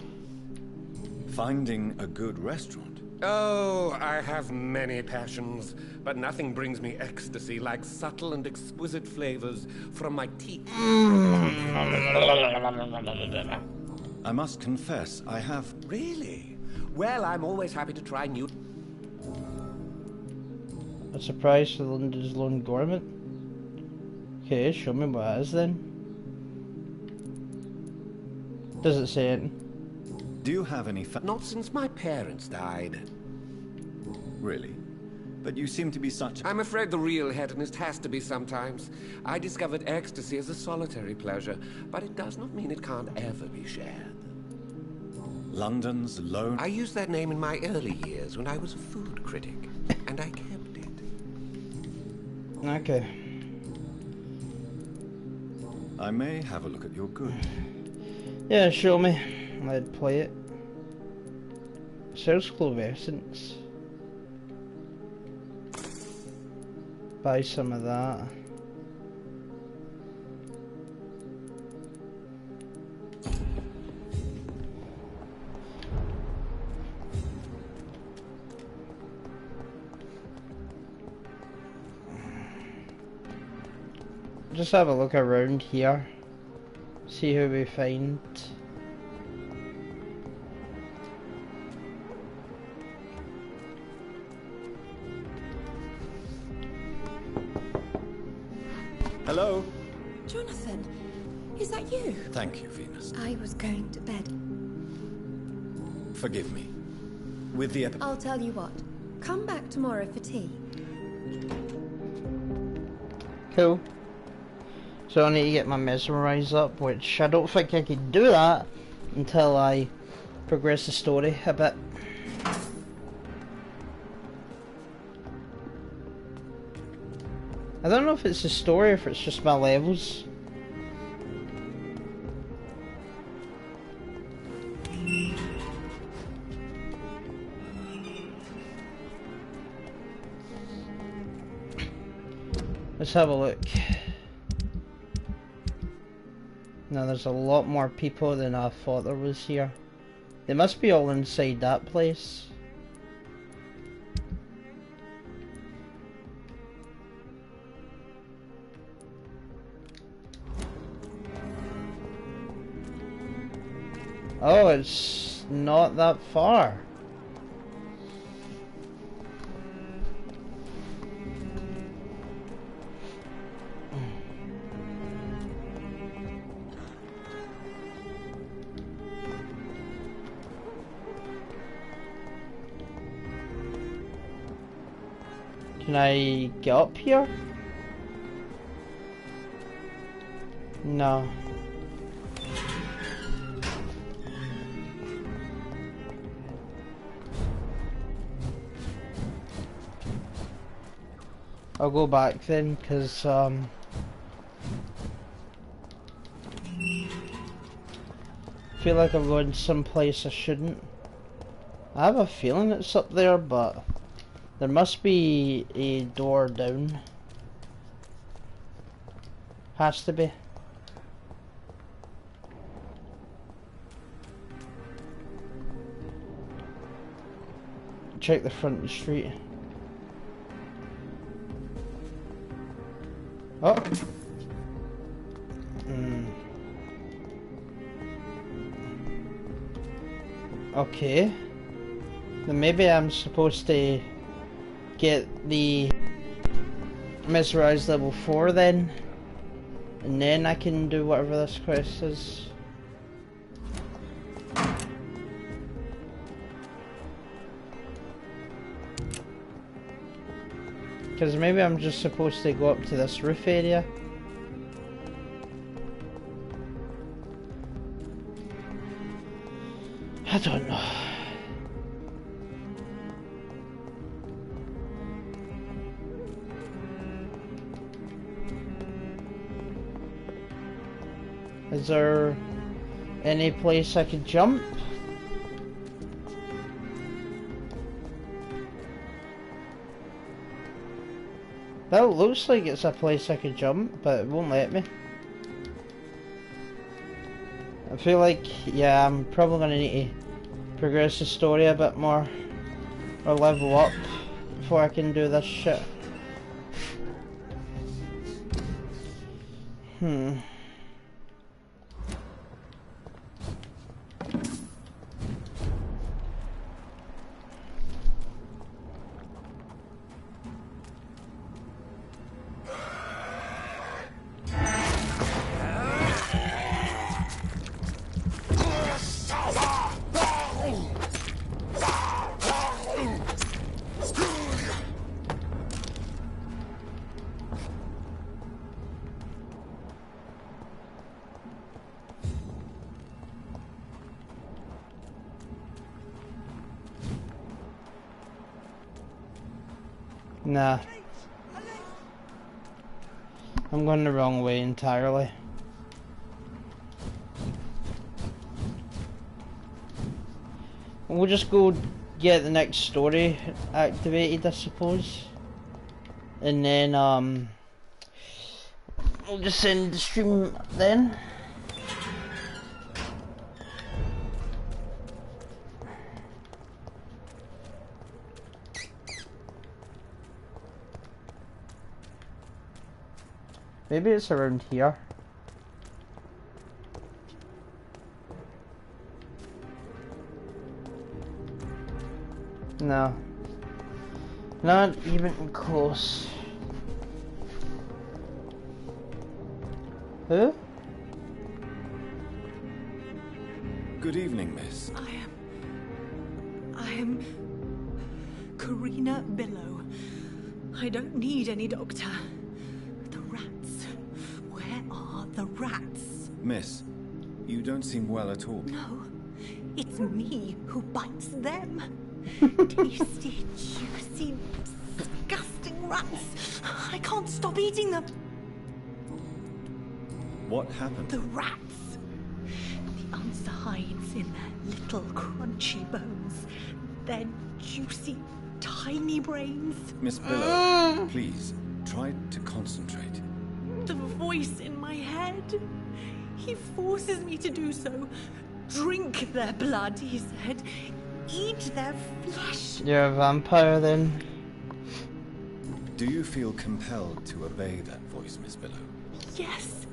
finding a good restaurant? Oh, I have many passions, but nothing brings me ecstasy like subtle and exquisite flavors from my teeth. I must confess, I have... Really? Well, I'm always happy to try new... A surprise for London's lone government? Okay, show me what it is then. Does it say it? Do you have any Not since my parents died. Really? But you seem to be such... I'm afraid the real hedonist has to be sometimes. I discovered ecstasy as a solitary pleasure, but it does not mean it can't ever be shared. London's lone... I used that name in my early years when I was a food critic, and I kept it. Okay. I may have a look at your goods. Yeah, show me. I'd play it. Sells Clove Essence. Buy some of that. Just have a look around here. See who we find. Hello? Jonathan, is that you? Thank you, Venus. I was going to bed. Forgive me. With the I'll tell you what. Come back tomorrow for tea. Cool. So I need to get my mesmerize up, which I don't think I can do that until I progress the story a bit. I don't know if it's the story or if it's just my levels. Let's have a look. Now there's a lot more people than I thought there was here. They must be all inside that place. Oh, it's not that far. Can I get up here? No. I'll go back then, because feel like I'm going someplace I shouldn't. I have a feeling it's up there, but there must be a door down. Has to be. Check the front of the street. Oh. Okay. Then maybe I'm supposed to get the mesmerized level 4 then, and then I can do whatever this quest is. Because maybe I'm just supposed to go up to this roof area. I don't know. Is there any place I could jump? That looks like it's a place I could jump, but it won't let me. I feel like, yeah, I'm probably gonna need to progress the story a bit more, or level up, before I can do this shit. Nah. I'm going the wrong way entirely. We'll just go get the next story activated, I suppose. And then, we'll just end the stream then. Maybe it's around here. No. Not even close. Who? Good evening, miss. I am Karina Billow. I don't need any doctor. The rats. Where are the rats? Miss, you don't seem well at all. No, it's me who bites them. Tasty, juicy, disgusting rats. I can't stop eating them. What happened? The rats. The answer hides in their little crunchy bones. Their juicy, tiny brains. Miss Billow, please, try to concentrate. The voice in my head. He forces me to do so. Drink their blood, he said. Eat their flesh. You're a vampire then? Do you feel compelled to obey that voice, Miss Billow? Yes.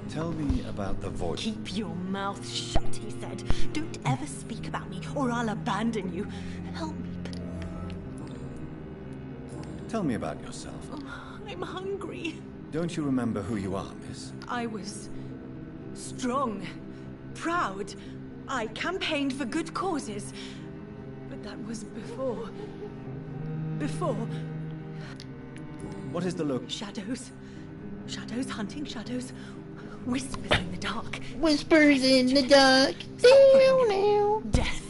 Tell me about the voice. Keep your mouth shut, he said. Don't ever speak about me, or I'll abandon you. Help me. Tell me about yourself. I'm hungry. Don't you remember who you are, miss? I was strong, proud. I campaigned for good causes. But that was before. What is the look? Shadows. Shadows hunting shadows. Whispers in the dark. Whispers in the dark. Death.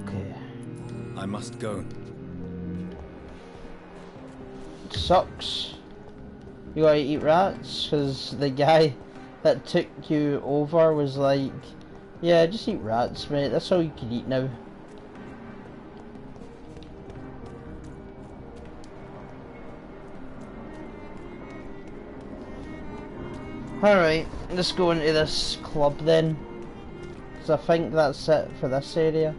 Okay. I must go. Sucks. You gotta eat rats, because the guy that took you over was like, yeah, just eat rats, mate, that's all you can eat now. Alright, let's go into this club then, because I think that's it for this area.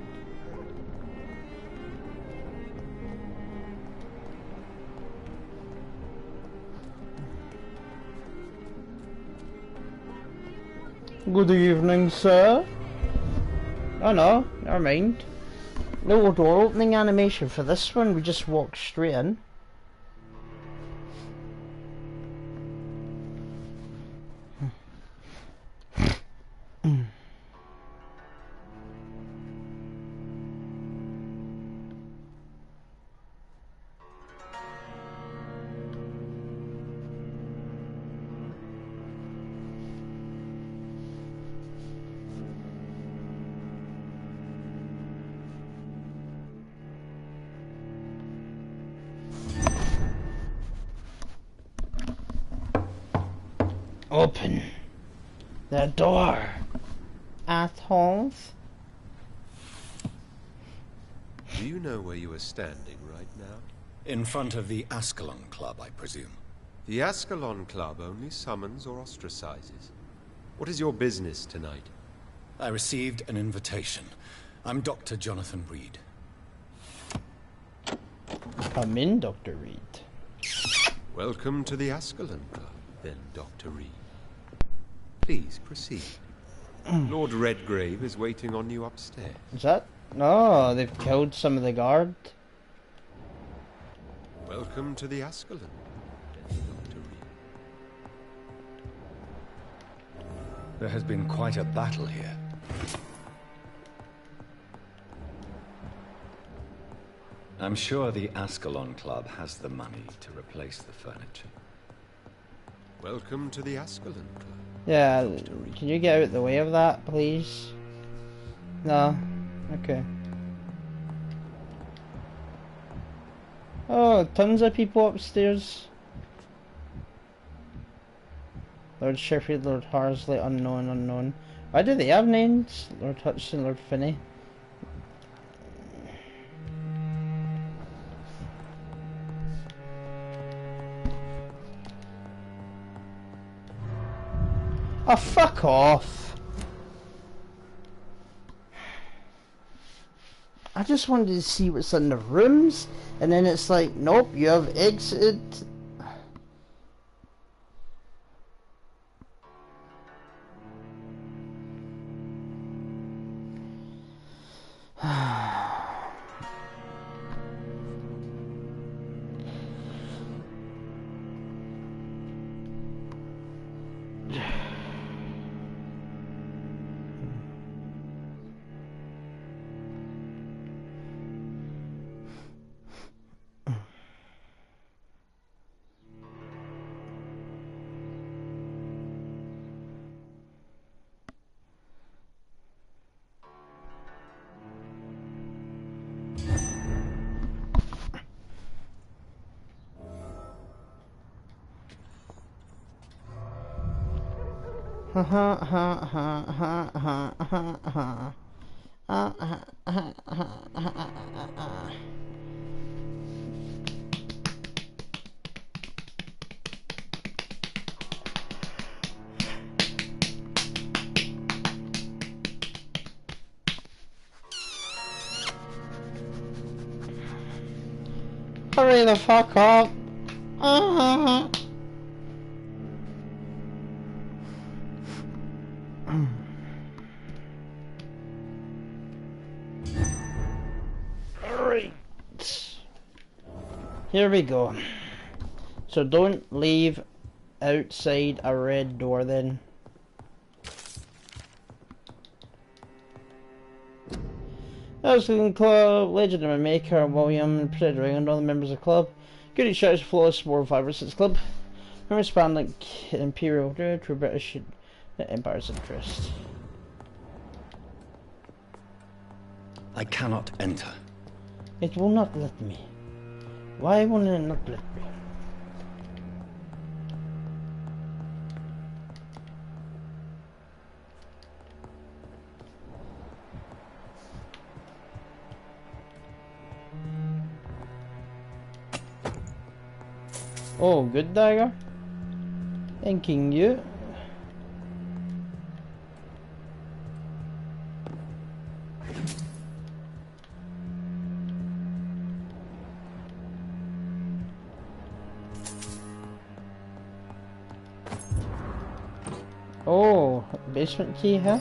Good evening, sir. Oh no, never mind. No door opening animation for this one, we just walk straight in. Open the door, assholes. Do you know where you are standing right now? In front of the Ascalon Club, I presume. The Ascalon Club only summons or ostracizes. What is your business tonight? I received an invitation. I'm Dr. Jonathan Reed. Come in, Dr. Reed. Welcome to the Ascalon Club, then, Dr. Reed. Please proceed. Lord Redgrave is waiting on you upstairs. Is that? No, they've killed some of the guard. Welcome to the Ascalon, then, Dr. Reed. There has been quite a battle here. I'm sure the Ascalon Club has the money to replace the furniture. Welcome to the Ascalon Club. Yeah, can you get out of the way of that, please? No? Okay. Oh, tons of people upstairs. Lord Sheffield, Lord Harsley, unknown. Why do they have names? Lord Hudson, Lord Finney. Oh, fuck off. I just wanted to see what's in the rooms, and then it's like, nope, you have exited. Hurry the fuck up. Alright. Here we go. So don't leave outside a red door then. Ascalon Club, legendary maker William, President and all the members of the club. Good at shouts, flawless, more 5 or 6 club. Members span like Imperial to British Empire's interest. I cannot enter. It will not let me. Why will it not let me? Oh, good dagger. Thanking you. Oh, basement key, huh?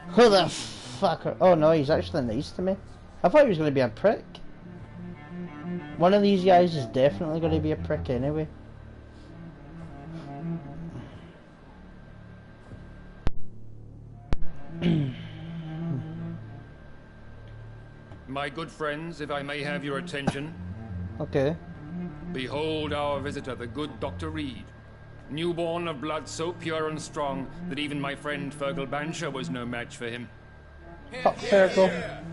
Who the fuck? Oh no, he's actually nice to me. I thought he was going to be a prick. One of these guys is definitely going to be a prick anyway. My good friends, if I may have your attention, Okay. Behold our visitor, the good Dr. Reed. Newborn of blood so pure and strong that even my friend Fergal Bansher was no match for him. Fuck Fergal.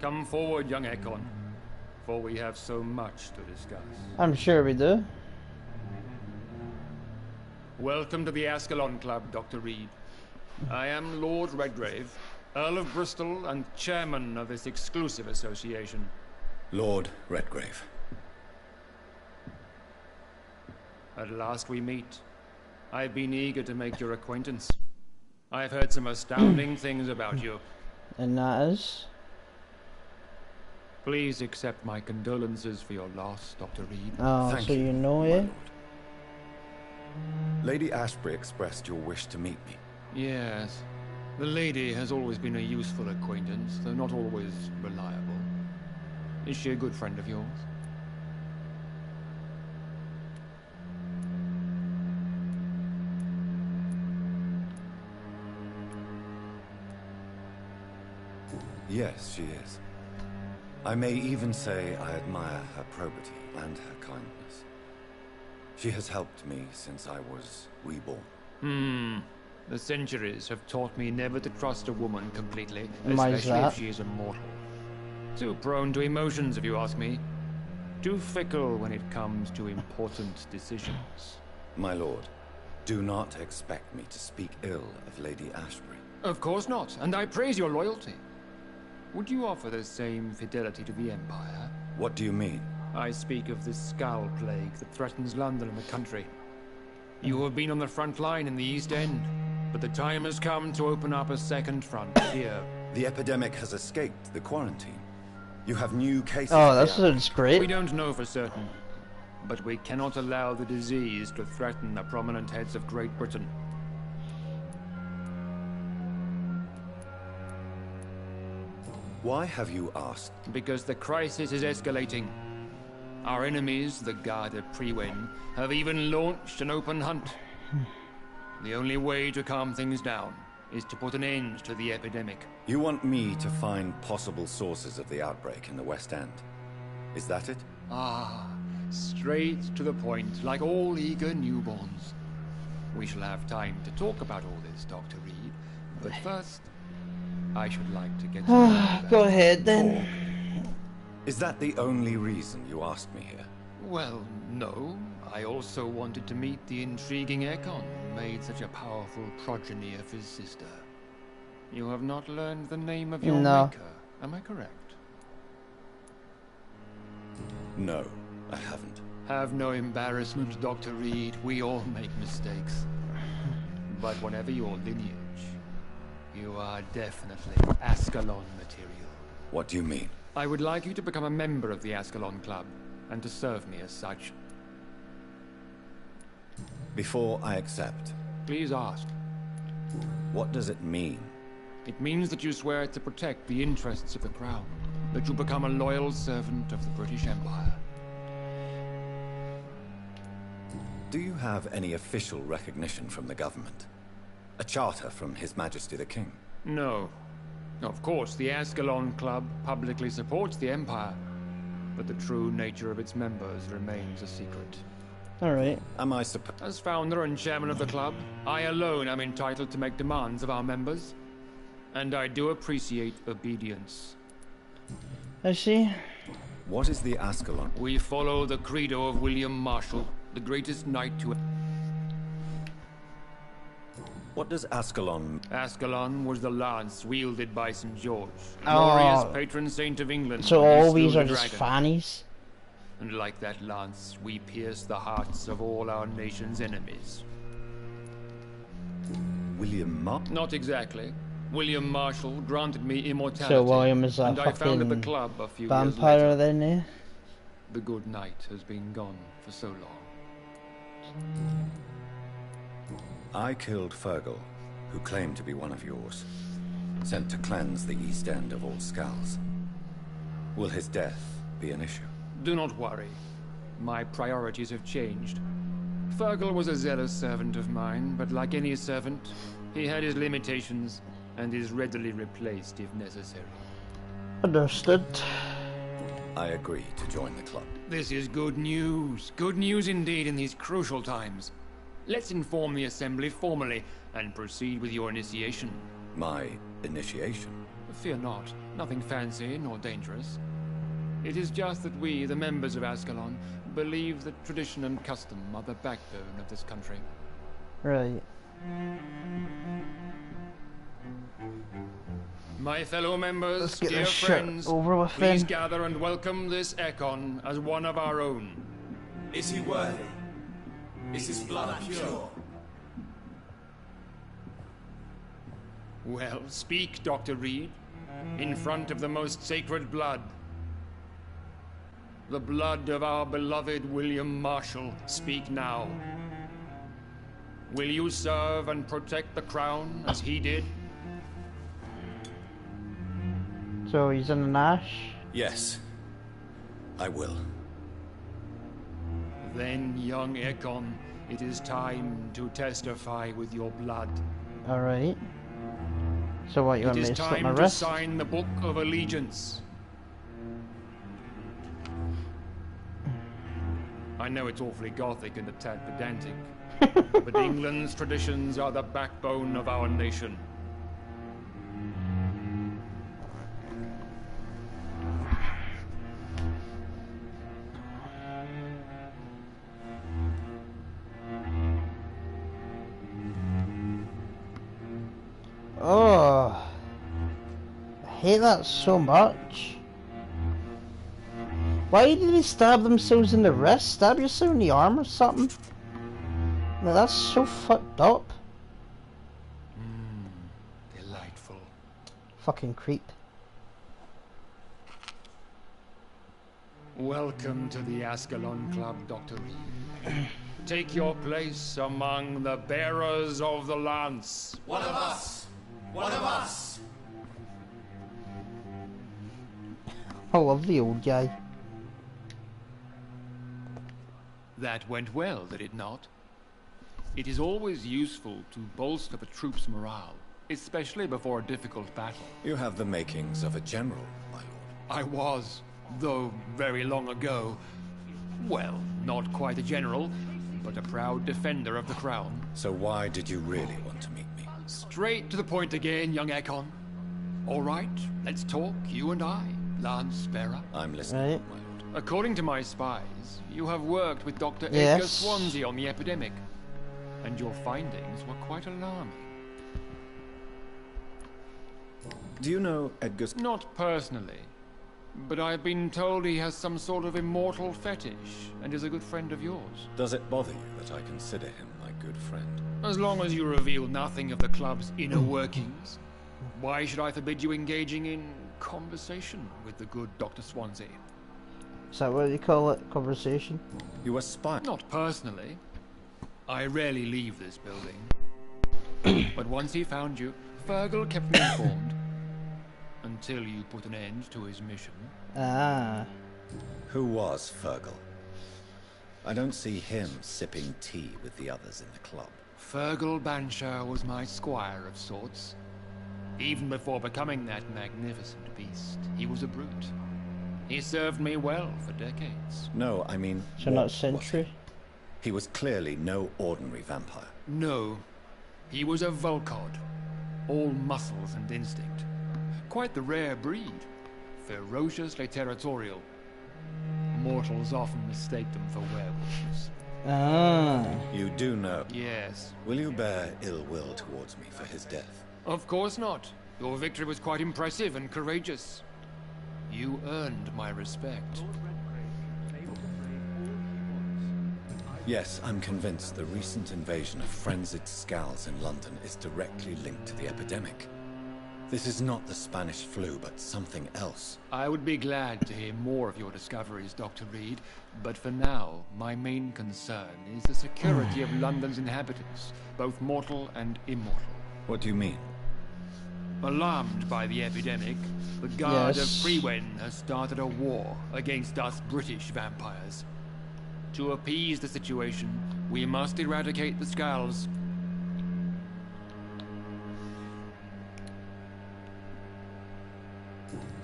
Come forward, young Ekon, for we have so much to discuss. I'm sure we do. Welcome to the Ascalon Club, Dr. Reed. I am Lord Redgrave, Earl of Bristol and chairman of this exclusive association. Lord Redgrave. At last we meet. I've been eager to make your acquaintance. I've heard some astounding things about you. And that is? Please accept my condolences for your loss, Dr. Reed. Oh, Thank so you know my it? lord. Lady Ashbury expressed your wish to meet me. Yes. The lady has always been a useful acquaintance, though not always reliable. Is she a good friend of yours? Yes, she is. I may even say I admire her probity and her kindness. She has helped me since I was reborn. The centuries have taught me never to trust a woman completely, Why is especially that? if she is immortal. Too prone to emotions, if you ask me. Too fickle when it comes to important decisions. My lord, do not expect me to speak ill of Lady Ashbury. Of course not, and I praise your loyalty. Would you offer the same fidelity to the Empire? What do you mean? I speak of the Skull Plague that threatens London and the country. You have been on the front line in the East End, but the time has come to open up a second front here. The epidemic has escaped the quarantine. You have new cases. Oh, that here. sounds great. We don't know for certain, but we cannot allow the disease to threaten the prominent heads of Great Britain. Why have you asked? Because the crisis is escalating. Our enemies, the Garda Priwen, have even launched an open hunt. The only way to calm things down is to put an end to the epidemic. You want me to find possible sources of the outbreak in the West End. Is that it? Ah, straight to the point, like all eager newborns. We shall have time to talk about all this, Dr. Reed. But first, I should like to get to know you Go better. ahead then. Is that the only reason you asked me here? Well, no. I also wanted to meet the intriguing Ekon, who made such a powerful progeny of his sister. You have not learned the name of your No. maker, am I correct? No, I haven't. Have no embarrassment, Dr. Reed. We all make mistakes. But whatever your lineage, you are definitely Ascalon material. What do you mean? I would like you to become a member of the Ascalon Club, and to serve me as such. Before I accept, Please ask. what does it mean? It means that you swear to protect the interests of the Crown, that you become a loyal servant of the British Empire. Do you have any official recognition from the government? A charter from His Majesty the King? No. Of course, the Ascalon Club publicly supports the Empire, but the true nature of its members remains a secret. Alright. Am I supposed? As founder and chairman of the club, I alone am entitled to make demands of our members, and I do appreciate obedience. I see. What is the Ascalon? We follow the credo of William Marshall, the greatest knight to... What does Ascalon? Ascalon was the lance wielded by St. George, Oh. glorious patron saint of England. So when he all slew these the are just dragon. fannies? And like that lance, we pierce the hearts of all our nation's enemies. William Mott? Not exactly. William Marshall granted me immortality. So William is a and I founded the fucking club a few years vampire later. then, eh? The good knight has been gone for so long. I killed Fergal, who claimed to be one of yours, sent to cleanse the East End of all skulls. Will his death be an issue? Do not worry. My priorities have changed. Fergal was a zealous servant of mine, but like any servant, he had his limitations and is readily replaced if necessary. Understood. I agree to join the club. This is good news. Good news indeed in these crucial times. Let's inform the Assembly formally and proceed with your initiation. My initiation? Fear not. Nothing fancy nor dangerous. It is just that we, the members of Ascalon, believe that tradition and custom are the backbone of this country. Right. My fellow members, Let's get dear this shit friends, over with please then. gather and welcome this Ekon as one of our own. Is he worthy? Is his blood pure? Well, speak, Dr. Reed, in front of the most sacred blood. The blood of our beloved William Marshall. Speak now. Will you serve and protect the crown as he did? So he's in an ash. Yes, I will. Then, young Ekon, it is time to testify with your blood. Alright. So what, you want It me is to slit my time to wrist? sign the Book of Allegiance. I know it's awfully gothic and a tad pedantic, but England's traditions are the backbone of our nation. Oh, I hate that so much. Why did they stab themselves in the wrist? Stab yourself in the arm or something? Like, that's so fucked up. Delightful. Fucking creep. Welcome to the Ascalon Club, Dr. Reed. Take your place among the bearers of the lance. One of us! One of us! I love the old guy. That went well, did it not? It is always useful to bolster the troops' morale, especially before a difficult battle. You have the makings of a general, my lord. I was, though very long ago. Well, not quite a general, but a proud defender of the crown. So why did you really want to meet me? Straight to the point again, young Ekon. All right, let's talk, you and I, Lance Bearer. I'm listening, Right. my lord. According to my spies, you have worked with Dr. Edgar Yes. Swansea on the epidemic, and your findings were quite alarming. Do you know Edgar's... Not personally, but I've been told he has some sort of immortal fetish and is a good friend of yours. Does it bother you that I consider him my good friend? As long as you reveal nothing of the club's inner workings, why should I forbid you engaging in conversation with the good Dr. Swansea? Is that what you call it? Conversation? You aspire... Not personally. I rarely leave this building. But once he found you, Fergal kept me informed. Until you put an end to his mission. Ah. Who was Fergal? I don't see him sipping tea with the others in the club. Fergal Banshire was my squire of sorts. Even before becoming that magnificent beast, he was a brute. He served me well for decades. No, I mean... So what not was Sentry? He was clearly no ordinary vampire. No, he was a Volcod. All muscles and instinct. Quite the rare breed. Ferociously territorial. Mortals often mistake them for werewolves. Ah. You do know. Yes. Will you bear ill will towards me for his death? Of course not. Your victory was quite impressive and courageous. You earned my respect. Yes, I'm convinced the recent invasion of frenzied Scowls in London is directly linked to the epidemic. This is not the Spanish flu, but something else. I would be glad to hear more of your discoveries, Dr. Reed, but for now, my main concern is the security of London's inhabitants, both mortal and immortal. What do you mean? Alarmed by the epidemic, the Guard Yes. of Frewen has started a war against us British vampires. To appease the situation, we must eradicate the Scowls.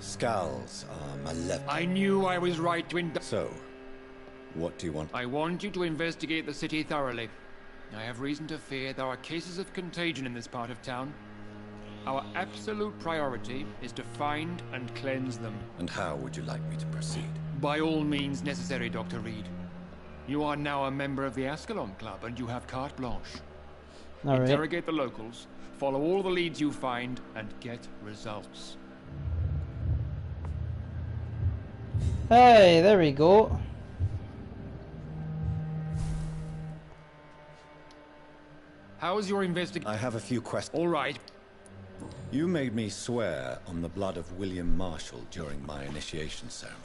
Scowls are malevolent. I knew I was right to So, what do you want? I want you to investigate the city thoroughly. I have reason to fear there are cases of contagion in this part of town. Our absolute priority is to find and cleanse them. And how would you like me to proceed? By all means necessary, Dr. Reed. You are now a member of the Ascalon Club, and you have carte blanche. All right. Interrogate the locals, follow all the leads you find, and get results. Hey, there we go. How's your investigation? I have a few questions. All right. You made me swear on the blood of William Marshall during my initiation ceremony.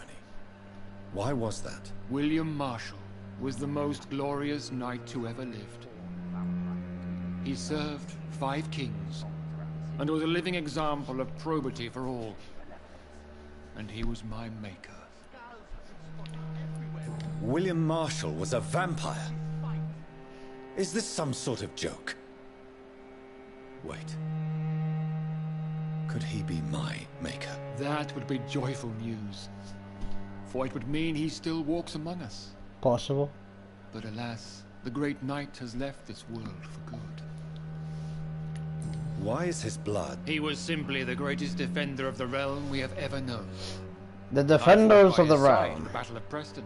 Why was that? William Marshall was the most glorious knight who ever lived. He served 5 kings, and was a living example of probity for all. And he was my maker. William Marshall was a vampire? Is this some sort of joke? Wait. Could he be my maker? That would be joyful news, for it would mean he still walks among us. Possible. But alas, the great knight has left this world for good. Why is his blood? He was simply the greatest defender of the realm we have ever known. The defenders I fought of by the his side in realm. the Battle of Preston,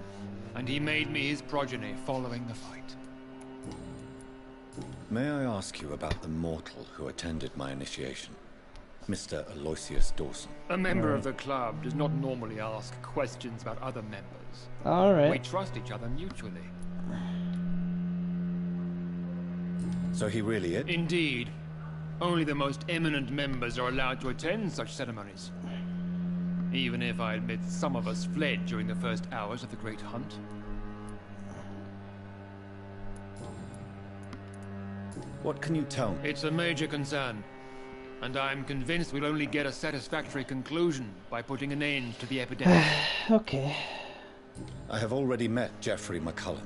and he made me his progeny following the fight. May I ask you about the mortal who attended my initiation? Mr. Aloysius Dawson. A member of the club does not normally ask questions about other members. We Alright. trust each other mutually. So he really is? Indeed. Only the most eminent members are allowed to attend such ceremonies. Even if I admit some of us fled during the first hours of the Great Hunt. What can you tell me? It's a major concern, and I'm convinced we'll only get a satisfactory conclusion by putting an end to the epidemic. Okay. I have already met Geoffrey McCullum.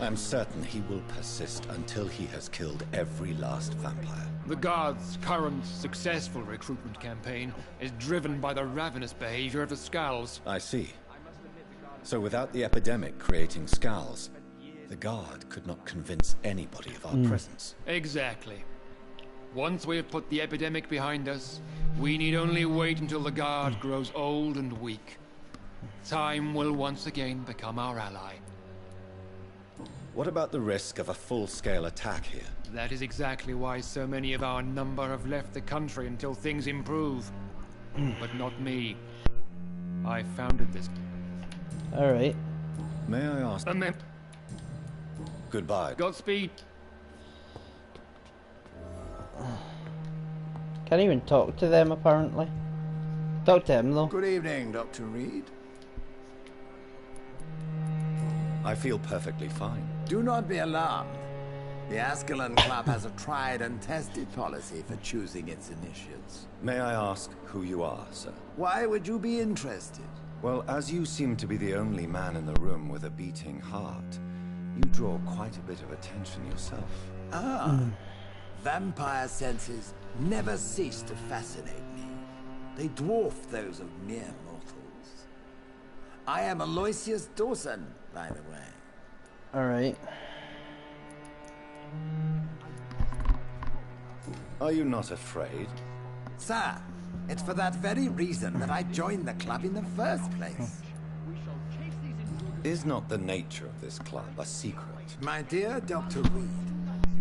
I'm certain he will persist until he has killed every last vampire. The Guard's current successful recruitment campaign is driven by the ravenous behavior of the Scowls. I see. So without the epidemic creating Scowls, the Guard could not convince anybody of our presence. Exactly. Once we have put the epidemic behind us, we need only wait until the Guard grows old and weak. Time will once again become our ally. What about the risk of a full-scale attack here? That is exactly why so many of our number have left the country until things improve. But not me. I founded this. Alright. May I ask? Goodbye. Godspeed. Can't even talk to them apparently. Talk to him though. Good evening, Dr. Reed. I feel perfectly fine. Do not be alarmed. The Ascalon Club has a tried and tested policy for choosing its initiates. May I ask who you are, sir? Why would you be interested? Well, as you seem to be the only man in the room with a beating heart, you draw quite a bit of attention yourself. Vampire senses never cease to fascinate me. They dwarf those of mere mortals. I am Aloysius Dawson, by the way. Alright. Are you not afraid? Sir, it's for that very reason that I joined the club in the first place. Is not the nature of this club a secret? My dear Dr. Reed,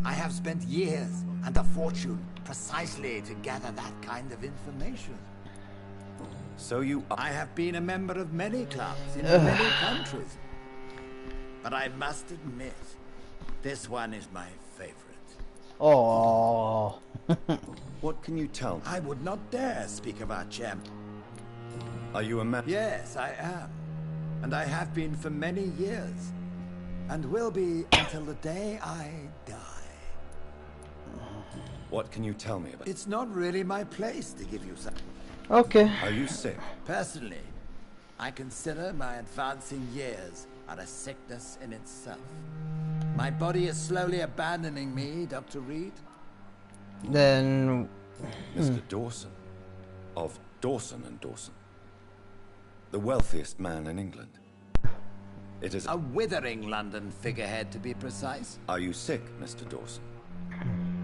I have spent years and a fortune precisely to gather that kind of information. So you are... I have been a member of many clubs in many countries. But I must admit, this one is my favorite. Oh. What can you tell me? I would not dare speak of our champ. Are you a man? Yes, I am. And I have been for many years. And will be until the day I die. What can you tell me about? It's not really my place to give you some. Okay. Are you sick? Personally, I consider my advancing years are a sickness in itself. My body is slowly abandoning me, Dr. Reed. Then... Mr. Dawson, of Dawson and Dawson. The wealthiest man in England. It is a withering London figurehead, to be precise. Are you sick, Mr. Dawson?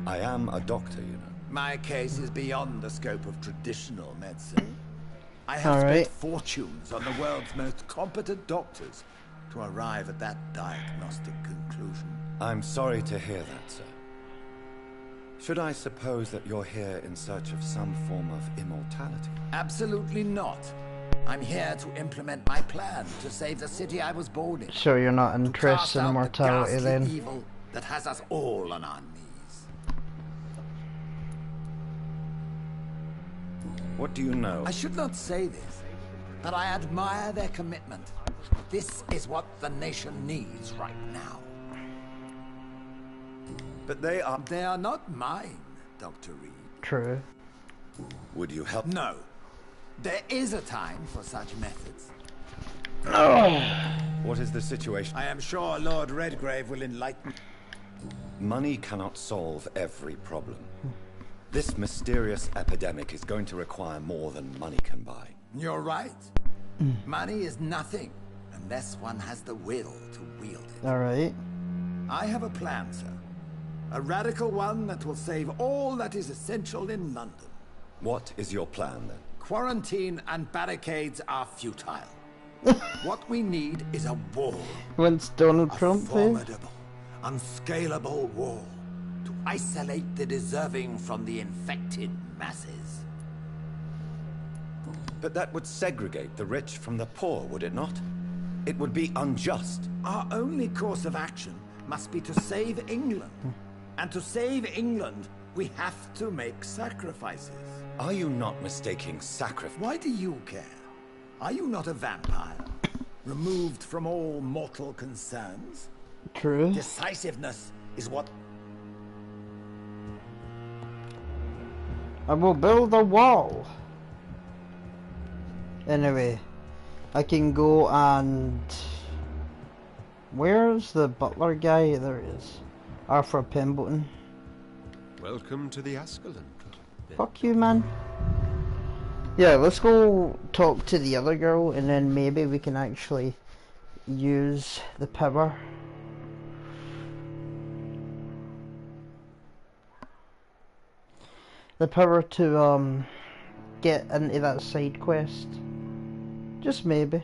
I am a doctor, you know. My case is beyond the scope of traditional medicine. I have spent fortunes on the world's most competent doctors to arrive at that diagnostic conclusion. I'm sorry to hear that, sir. Should I suppose that you're here in search of some form of immortality? Absolutely not. I'm here to implement my plan to save the city I was born in. So you're not interested in immortality then? Evil that has us all on our knees. What do you know? I should not say this, but I admire their commitment. This is what the nation needs right now. But they are... They are not mine, Dr. Reed. True. Would you help? No. There is a time for such methods. What is the situation? I am sure Lord Redgrave will enlighten. Money cannot solve every problem. This mysterious epidemic is going to require more than money can buy. You're right. Money is nothing unless one has the will to wield it. Alright. I have a plan, sir. A radical one that will save all that is essential in London. What is your plan, then? Quarantine and barricades are futile. What we need is a wall. When's Donald Trump a formidable, unscalable wall to isolate the deserving from the infected masses. But that would segregate the rich from the poor, would it not? It would be unjust. Our only course of action must be to save England. And to save England, we have to make sacrifices. Are you not mistaking sacrifice? Why do you care? Are you not a vampire? Removed from all mortal concerns? True. Decisiveness is what... I will build a wall. Anyway, I can go and... Where's the butler guy? There he is. Arthur Pemberton. Welcome to the Ascalon. Fuck you, man. Yeah, let's go talk to the other girl and then maybe we can actually use the power. The power to get into that side quest. Just maybe.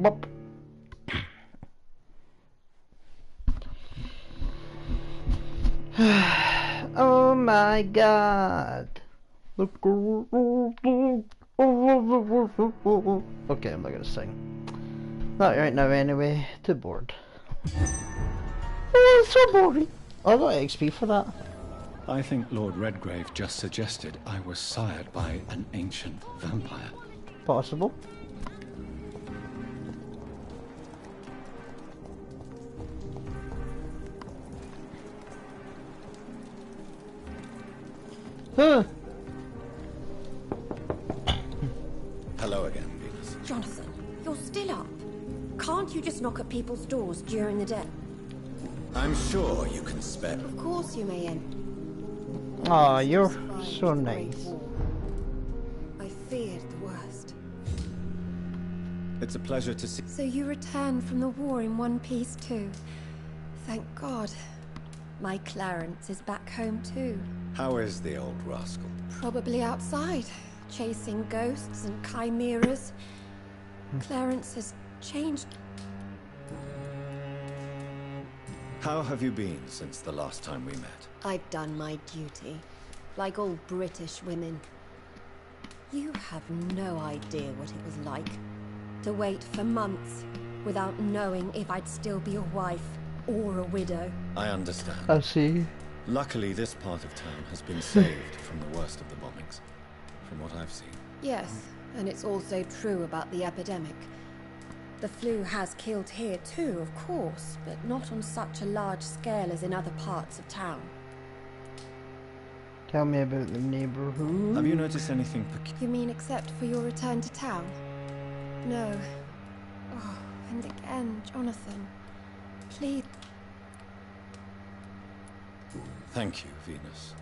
Bop. Oh my god. Okay, I'm not gonna sing. Not right now anyway, too bored. Oh, it's so boring. I got XP for that. I think Lord Redgrave just suggested I was sired by an ancient vampire. Possible. Huh. Hello again, Venus. Jonathan, you're still up. Can't you just knock at people's doors during the day? I'm sure you can spare. Of course you may, Ian. Aw, you're so nice. I feared the worst. It's a pleasure to see. So you returned from the war in one piece too. Thank God. My Clarence is back home too. How is the old rascal? Probably outside, chasing ghosts and chimeras. Clarence has changed. How have you been since the last time we met? I've done my duty, like all British women. You have no idea what it was like to wait for months without knowing if I'd still be a wife or a widow. I understand. I see. Luckily, this part of town has been saved from the worst of the bombings, from what I've seen. Yes, and it's also true about the epidemic. The flu has killed here too, of course, but not on such a large scale as in other parts of town. Tell me about the neighborhood. Have you noticed anything You mean except for your return to town? No. Oh, and again, Jonathan. Please. Thank you, Venus.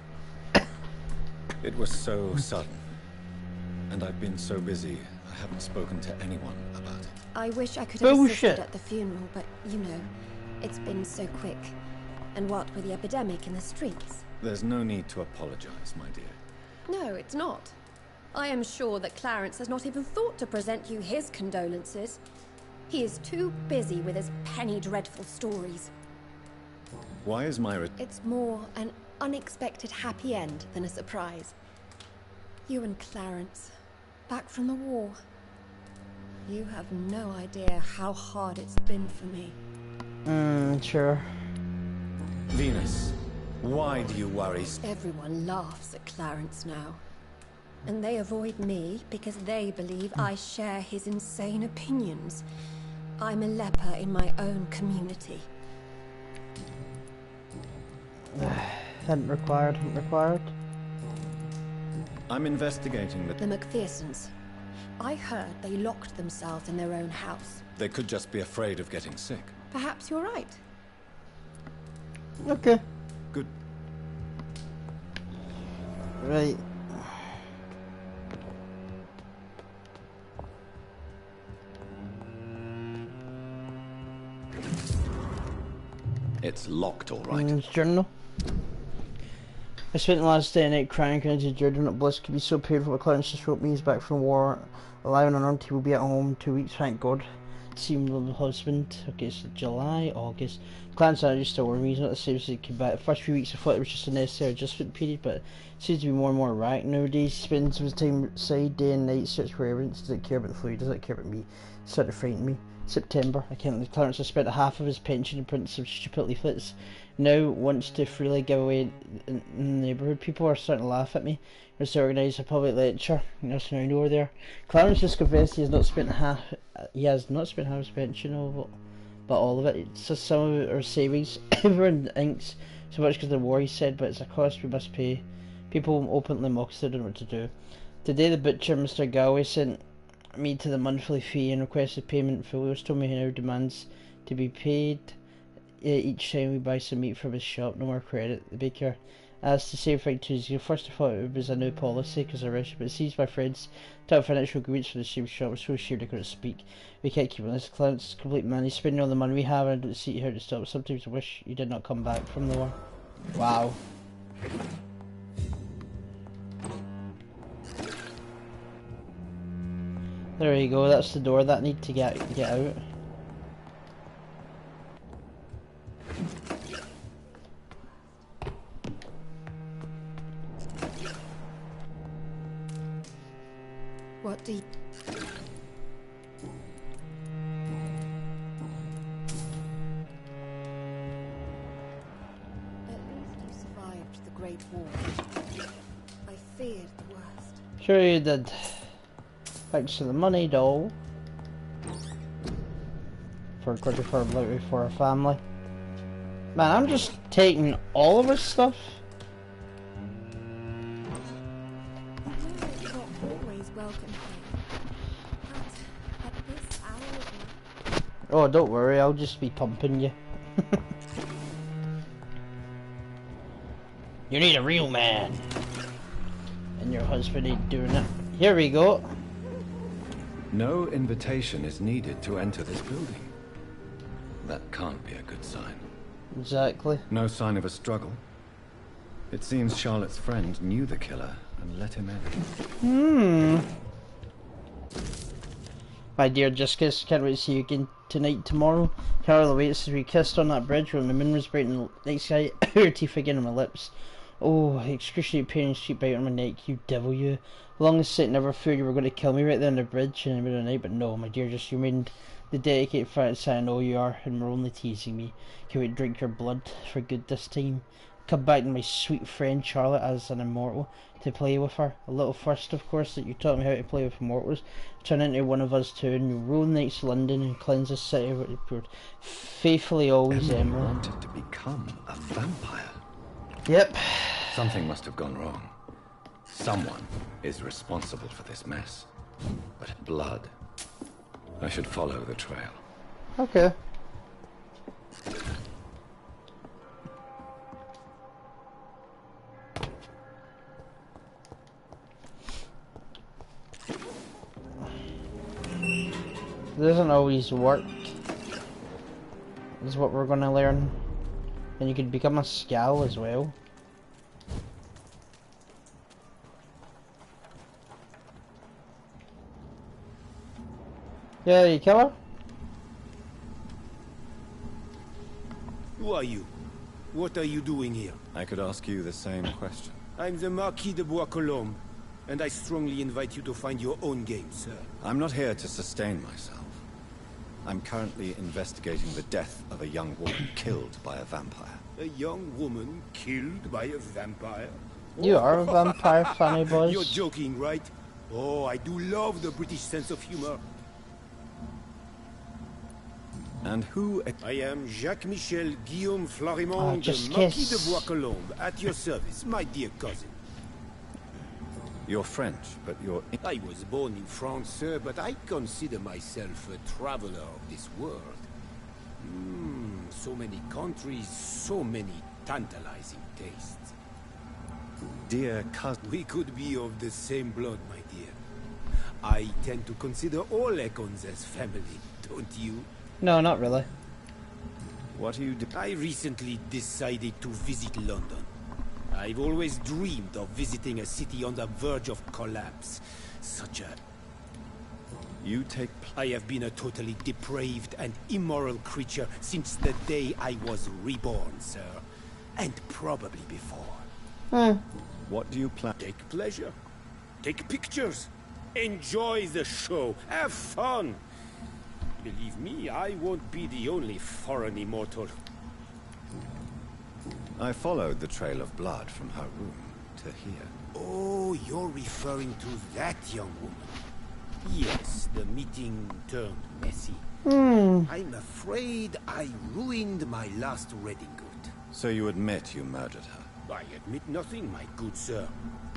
It was so sudden. And I've been so busy, I haven't spoken to anyone about it. I wish I could have Bullshit. assisted at the funeral, but you know, it's been so quick. And what with the epidemic in the streets? There's no need to apologize, my dear. No, it's not. I am sure that Clarence has not even thought to present you his condolences. He is too busy with his penny dreadful stories. Why is my It's more an unexpected happy end than a surprise. You and Clarence, back from the war. You have no idea how hard it's been for me. Sure. Venus, why do you worry? Everyone laughs at Clarence now. And they avoid me because they believe I share his insane opinions. I'm a leper in my own community. Hadn't required. I'm investigating The McPhersons. I heard they locked themselves in their own house. They could just be afraid of getting sick. Perhaps you're right. Okay. Good. Right. It's locked, all right. Journal. I spent the last day and night crying because his journal at Bliss could be so painful. But Clarence just wrote me he's back from war, alive and unarmed. He will be at home in 2 weeks, thank God. Seemed the husband. Okay, so July, August. Clarence and I just still worry. He's not the same as he came back. The first few weeks I thought it was just a necessary adjustment period, but it seems to be more and more erratic nowadays. He spends his time outside day and night, search for evidence. Doesn't care about the flu, doesn't care about me. It's starting to frighten me. September, I can't believe Clarence has spent half of his pension in printing some stupid leaflets. Now wants to freely give away in the neighbourhood. People are starting to laugh at me. He to organise a public lecture. There's no over there. Clarence just confessed he has not spent half his pension, but all of it. It's just some of our savings. Everyone thinks so much because of the war, he said, but it's a cost we must pay. People openly mock us, they don't know what to do. Today the butcher, Mr. Galway, sent me to the monthly fee and requested payment in full. He was told me he now demands to be paid each time we buy some meat from his shop. No more credit. The baker asked the same thing Tuesday. First I thought it was a new policy because I rushed, but it seems my friends took financial agreements for the same shop. I'm so ashamed I couldn't speak. We can't keep on this. Clarence, complete man. He's spending all the money we have and I don't see how to stop. Sometimes I wish he did not come back from the war. Wow. There you go, that's the door that I need to get out. What do you... At least you survived the Great War. I feared the worst. Sure you did. Thanks to the money, doll. For critical bloody for our family. Man, I'm just taking all of his stuff. You're not always welcome here. But at this hour of night... Oh, don't worry, I'll just be pumping you. You need a real man. And your husband ain't doing it. Here we go. No invitation is needed to enter this building. That can't be a good sign. Exactly. No sign of a struggle. It seems Charlotte's friend knew the killer and let him in. My dear Jessica, can't wait to see you again tonight, tomorrow. Carol waits as we kissed on that bridge when the moon was bright and the night sky, her teeth again on my lips. Oh, excruciating pain and sheep bite on my neck, you devil, you. Longest sight never feared you were going to kill me right there on the bridge in the middle of the night, but no, my dear, just you remained the dedicated fancy I know you are, and were only teasing me. Can't wait to drink your blood for good this time. Come back to my sweet friend Charlotte as an immortal to play with her. A little first, of course, that you taught me how to play with immortals. Turn into one of us too, and you rule nights to London and cleanse the city with your pure. Faithfully always, Emily Emerald. wanted to become a vampire. Yep. Something must have gone wrong. Someone is responsible for this mess. But blood. I should follow the trail. Okay. Doesn't always work, is what we're gonna learn. And you could become a skull as well. Yeah, you kill her? Who are you? What are you doing here? I could ask you the same question. I'm the Marquis de Bois-Colombes, and I strongly invite you to find your own game, sir. I'm not here to sustain myself. I'm currently investigating the death of a young woman killed by a vampire. A young woman killed by a vampire? You are a vampire, funny boys. You're joking, right? Oh, I do love the British sense of humor. And who... I am Jacques-Michel Guillaume Florimond, just the Marquis kiss. de Bois-Colombes, at your service, my dear cousin. You're French, but you're... I was born in France, sir, but I consider myself a traveler of this world. So many countries, so many tantalizing tastes. Dear cousin... We could be of the same blood, my dear. I tend to consider all Econs as family, don't you? No, not really. What are you doing? I recently decided to visit London. I've always dreamed of visiting a city on the verge of collapse. Such a... You take... I have been a totally depraved and immoral creature since the day I was reborn, sir. And probably before. What do you plan? Take pleasure. Take pictures. Enjoy the show. Have fun. Believe me, I won't be the only foreign immortal. I followed the trail of blood from her room to here. Oh, you're referring to that young woman. Yes, the meeting turned messy. I'm afraid I ruined my last wedding good. So you admit you murdered her? I admit nothing, my good sir.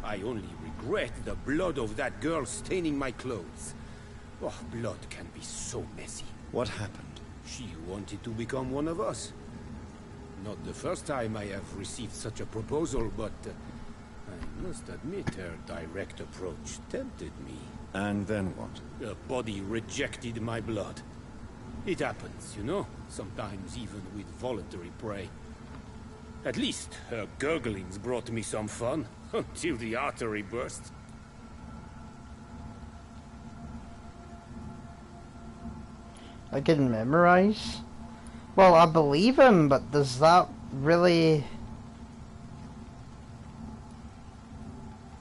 I only regret the blood of that girl staining my clothes. Oh, blood can be so messy. What happened? She wanted to become one of us. Not the first time I have received such a proposal, but I must admit her direct approach tempted me. And then what? Her body rejected my blood. It happens, you know, sometimes even with voluntary prey. At least her gurglings brought me some fun, until the artery burst. I can memorize. Well, I believe him, but does that really...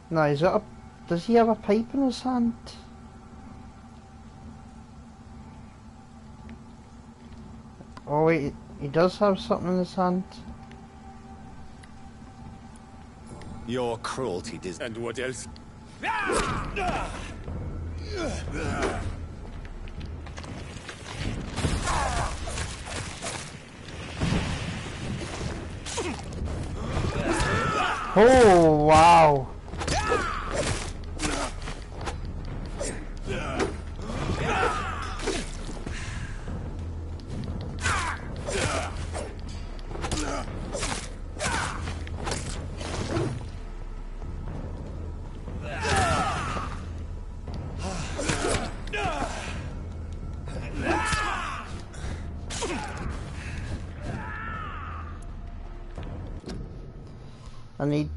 No, is that a... Does he have a pipe in his hand? Oh wait, he does have something in his hand. Your cruelty does... And what else? Oh, wow. I need...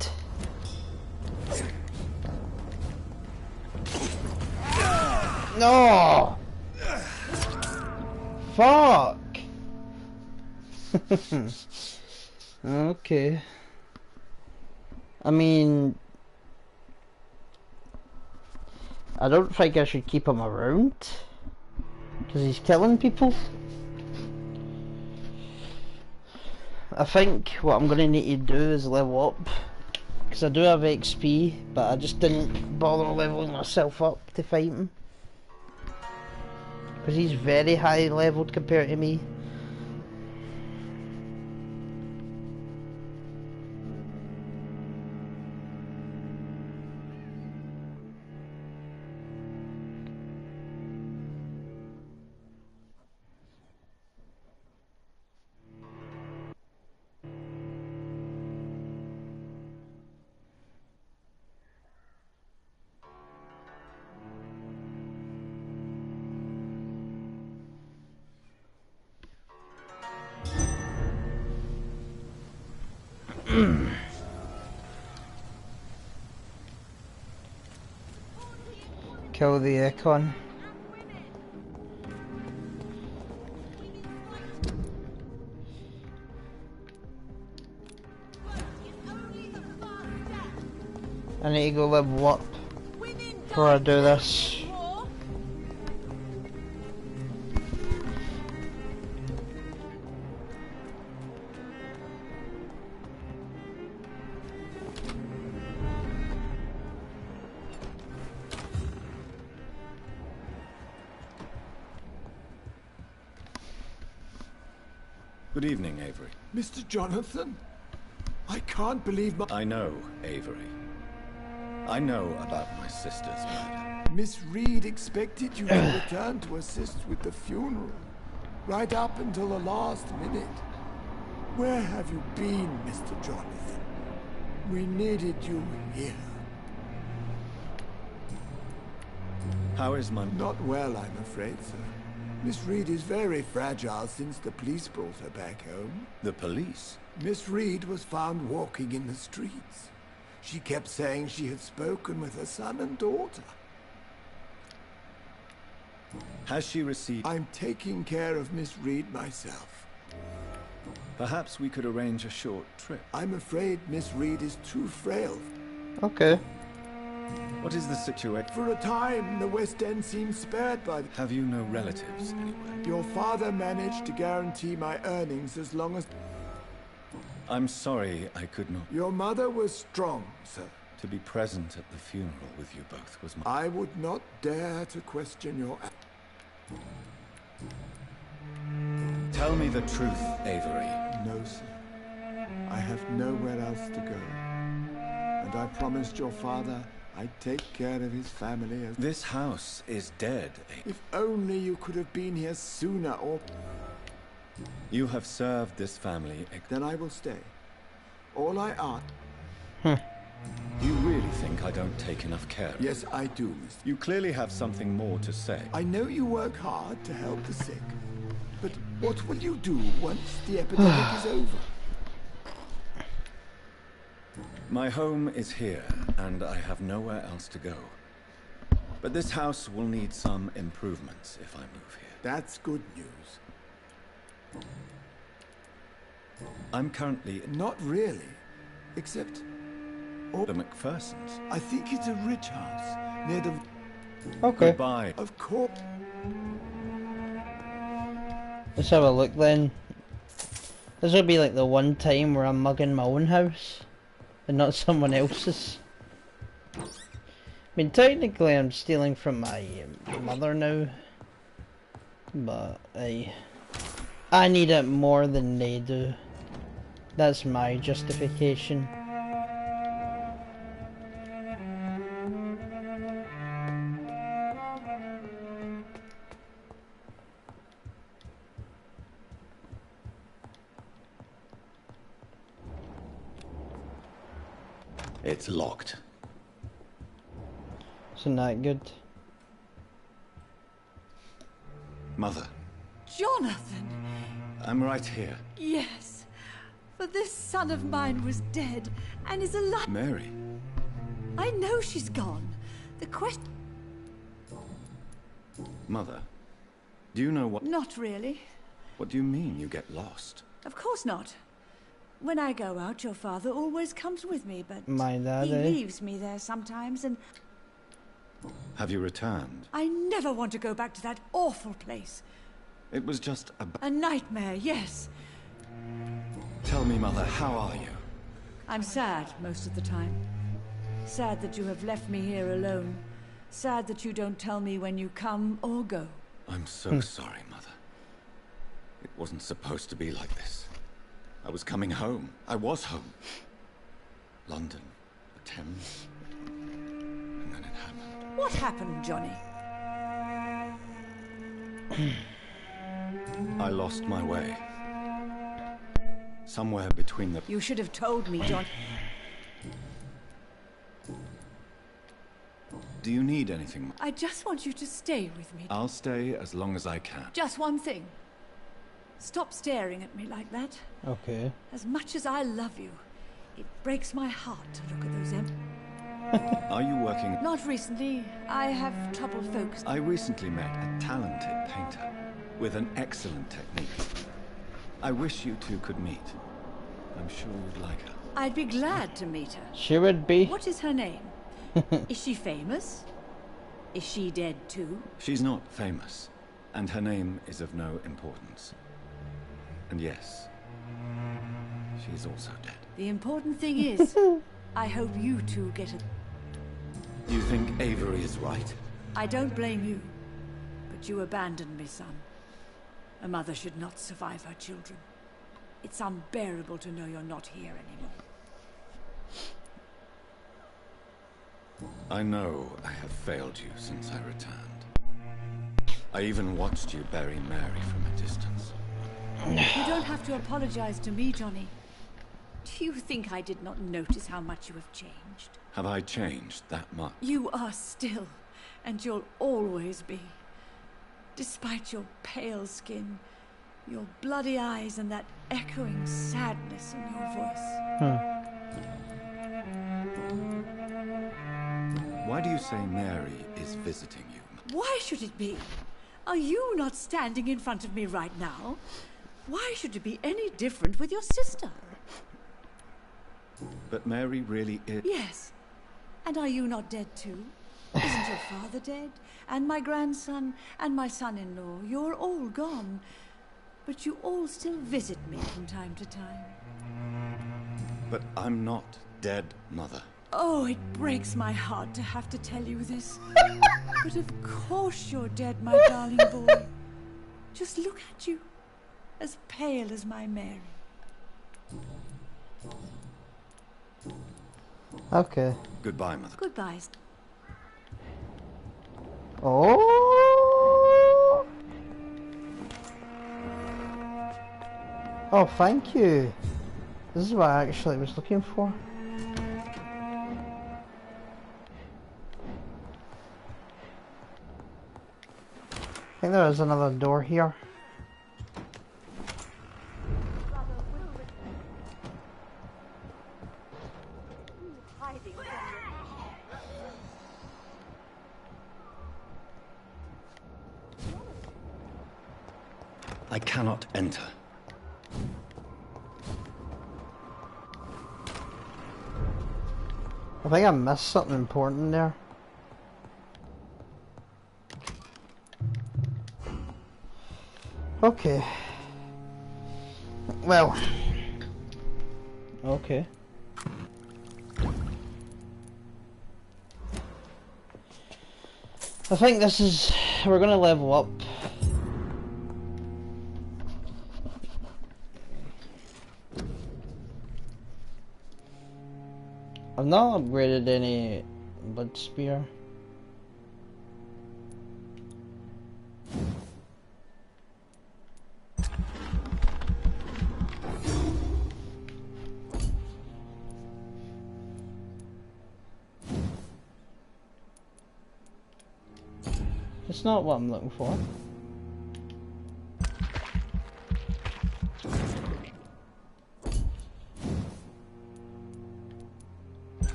No! Fuck! Okay. I mean... I don't think I should keep him around. Because he's killing people. I think what I'm going to need to do is level up. Because I do have XP, but I just didn't bother leveling myself up to fight him. Because he's very high leveled compared to me. Kill the Econ. I need to go level up before I do this. Good evening, Avery. Mr. Jonathan, I can't believe my... I know, Avery. I know about my sister's murder. Miss Reed expected you to return to assist with the funeral, right up until the last minute. Where have you been, Mr. Jonathan? We needed you here. How is my... Not well, I'm afraid, sir. Miss Reed is very fragile since the police brought her back home. The police? Miss Reed was found walking in the streets. She kept saying she had spoken with her son and daughter. Has she received... I'm taking care of Miss Reed myself. Perhaps we could arrange a short trip. I'm afraid Miss Reed is too frail. Okay. What is the situation? For a time, the West End seemed spared by... Have you no relatives anywhere? Your father managed to guarantee my earnings as long as... I'm sorry I could not... Your mother was strong, sir. To be present at the funeral with you both was my... I would not dare to question your... Tell me the truth, Avery. No, sir. I have nowhere else to go. And I promised your father I'd take care of his family as... This house is dead, Avery. If only you could have been here sooner, or... You have served this family... Then I will stay. All I ask... You really think I don't take enough care of... Yes, I do, Mr. You clearly have something more to say. I know you work hard to help the sick. But what will you do once the epidemic is over? My home is here, and I have nowhere else to go. But this house will need some improvements if I move here. That's good news. I'm currently... Not really. Except... The McPhersons. I think it's a rich house near the... Okay. Goodbye. Of course. Let's have a look then. This will be like the one time where I'm mugging my own house and not someone else's. I mean, technically I'm stealing from my mother now, but I need it more than they do. That's my justification. It's locked. Isn't that good? Mother. Jonathan! I'm right here. Yes. For this son of mine was dead and is alive. Mary. I know she's gone. The question... Mother, do you know what... Not really. What do you mean you get lost? Of course not. When I go out, your father always comes with me, but My dad, he eh? leaves me there sometimes, and Have you returned? I never want to go back to that awful place. It was just a... A nightmare, yes. Tell me, Mother, how are you? I'm sad most of the time. Sad that you have left me here alone. Sad that you don't tell me when you come or go. I'm so sorry, Mother. It wasn't supposed to be like this. I was coming home. I was home. London, the Thames, and then it happened. What happened, Johnny? I lost my way. Somewhere between the... You should have told me, John. Do you need anything? I just want you to stay with me. I'll stay as long as I can. Just one thing. Stop staring at me like that. Okay. As much as I love you, It breaks my heart to look at those Are you working? Not recently. I have trouble focusing. I recently met a talented painter with an excellent technique. I wish you two could meet. I'm sure you'd like her. I'd be glad to meet her. She would be. What is her name? Is she famous? Is she dead too? She's not famous, and her name is of no importance. And yes, she's also dead. The important thing is, I hope you two get it. You think Avery is right? I don't blame you, but you abandoned me, son. A mother should not survive her children. It's unbearable to know you're not here anymore. I know I have failed you since I returned. I even watched you bury Mary from a distance. You don't have to apologize to me, Johnny. Do you think I did not notice how much you have changed? Have I changed that much? You are still, and you'll always be. Despite your pale skin, your bloody eyes, and that echoing sadness in your voice. Why do you say Mary is visiting you? Why should it be? Are you not standing in front of me right now? Why should it be any different with your sister? But Mary really is... Yes. And are you not dead too? Isn't your father dead? And my grandson? And my son-in-law? You're all gone. But you all still visit me from time to time. But I'm not dead, Mother. Oh, it breaks my heart to have to tell you this. But of course you're dead, my darling boy. Just look at you. As pale as my Mary. Okay. Goodbye, Mother. Goodbye. Oh. Oh, thank you. This is what I actually was looking for. I think there is another door here. I cannot enter. I think I missed something important there. Okay. Well. Okay. I think this is... we're gonna level up. I've not upgraded any blood spear. It's not what I'm looking for.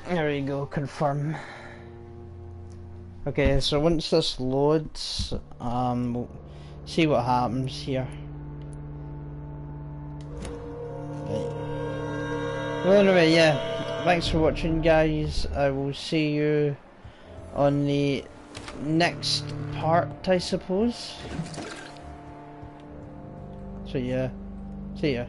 There we go, confirm. Okay, so once this loads, we'll see what happens here. Well, anyway, yeah, thanks for watching, guys. I will see you on the next part, I suppose. So yeah, see ya.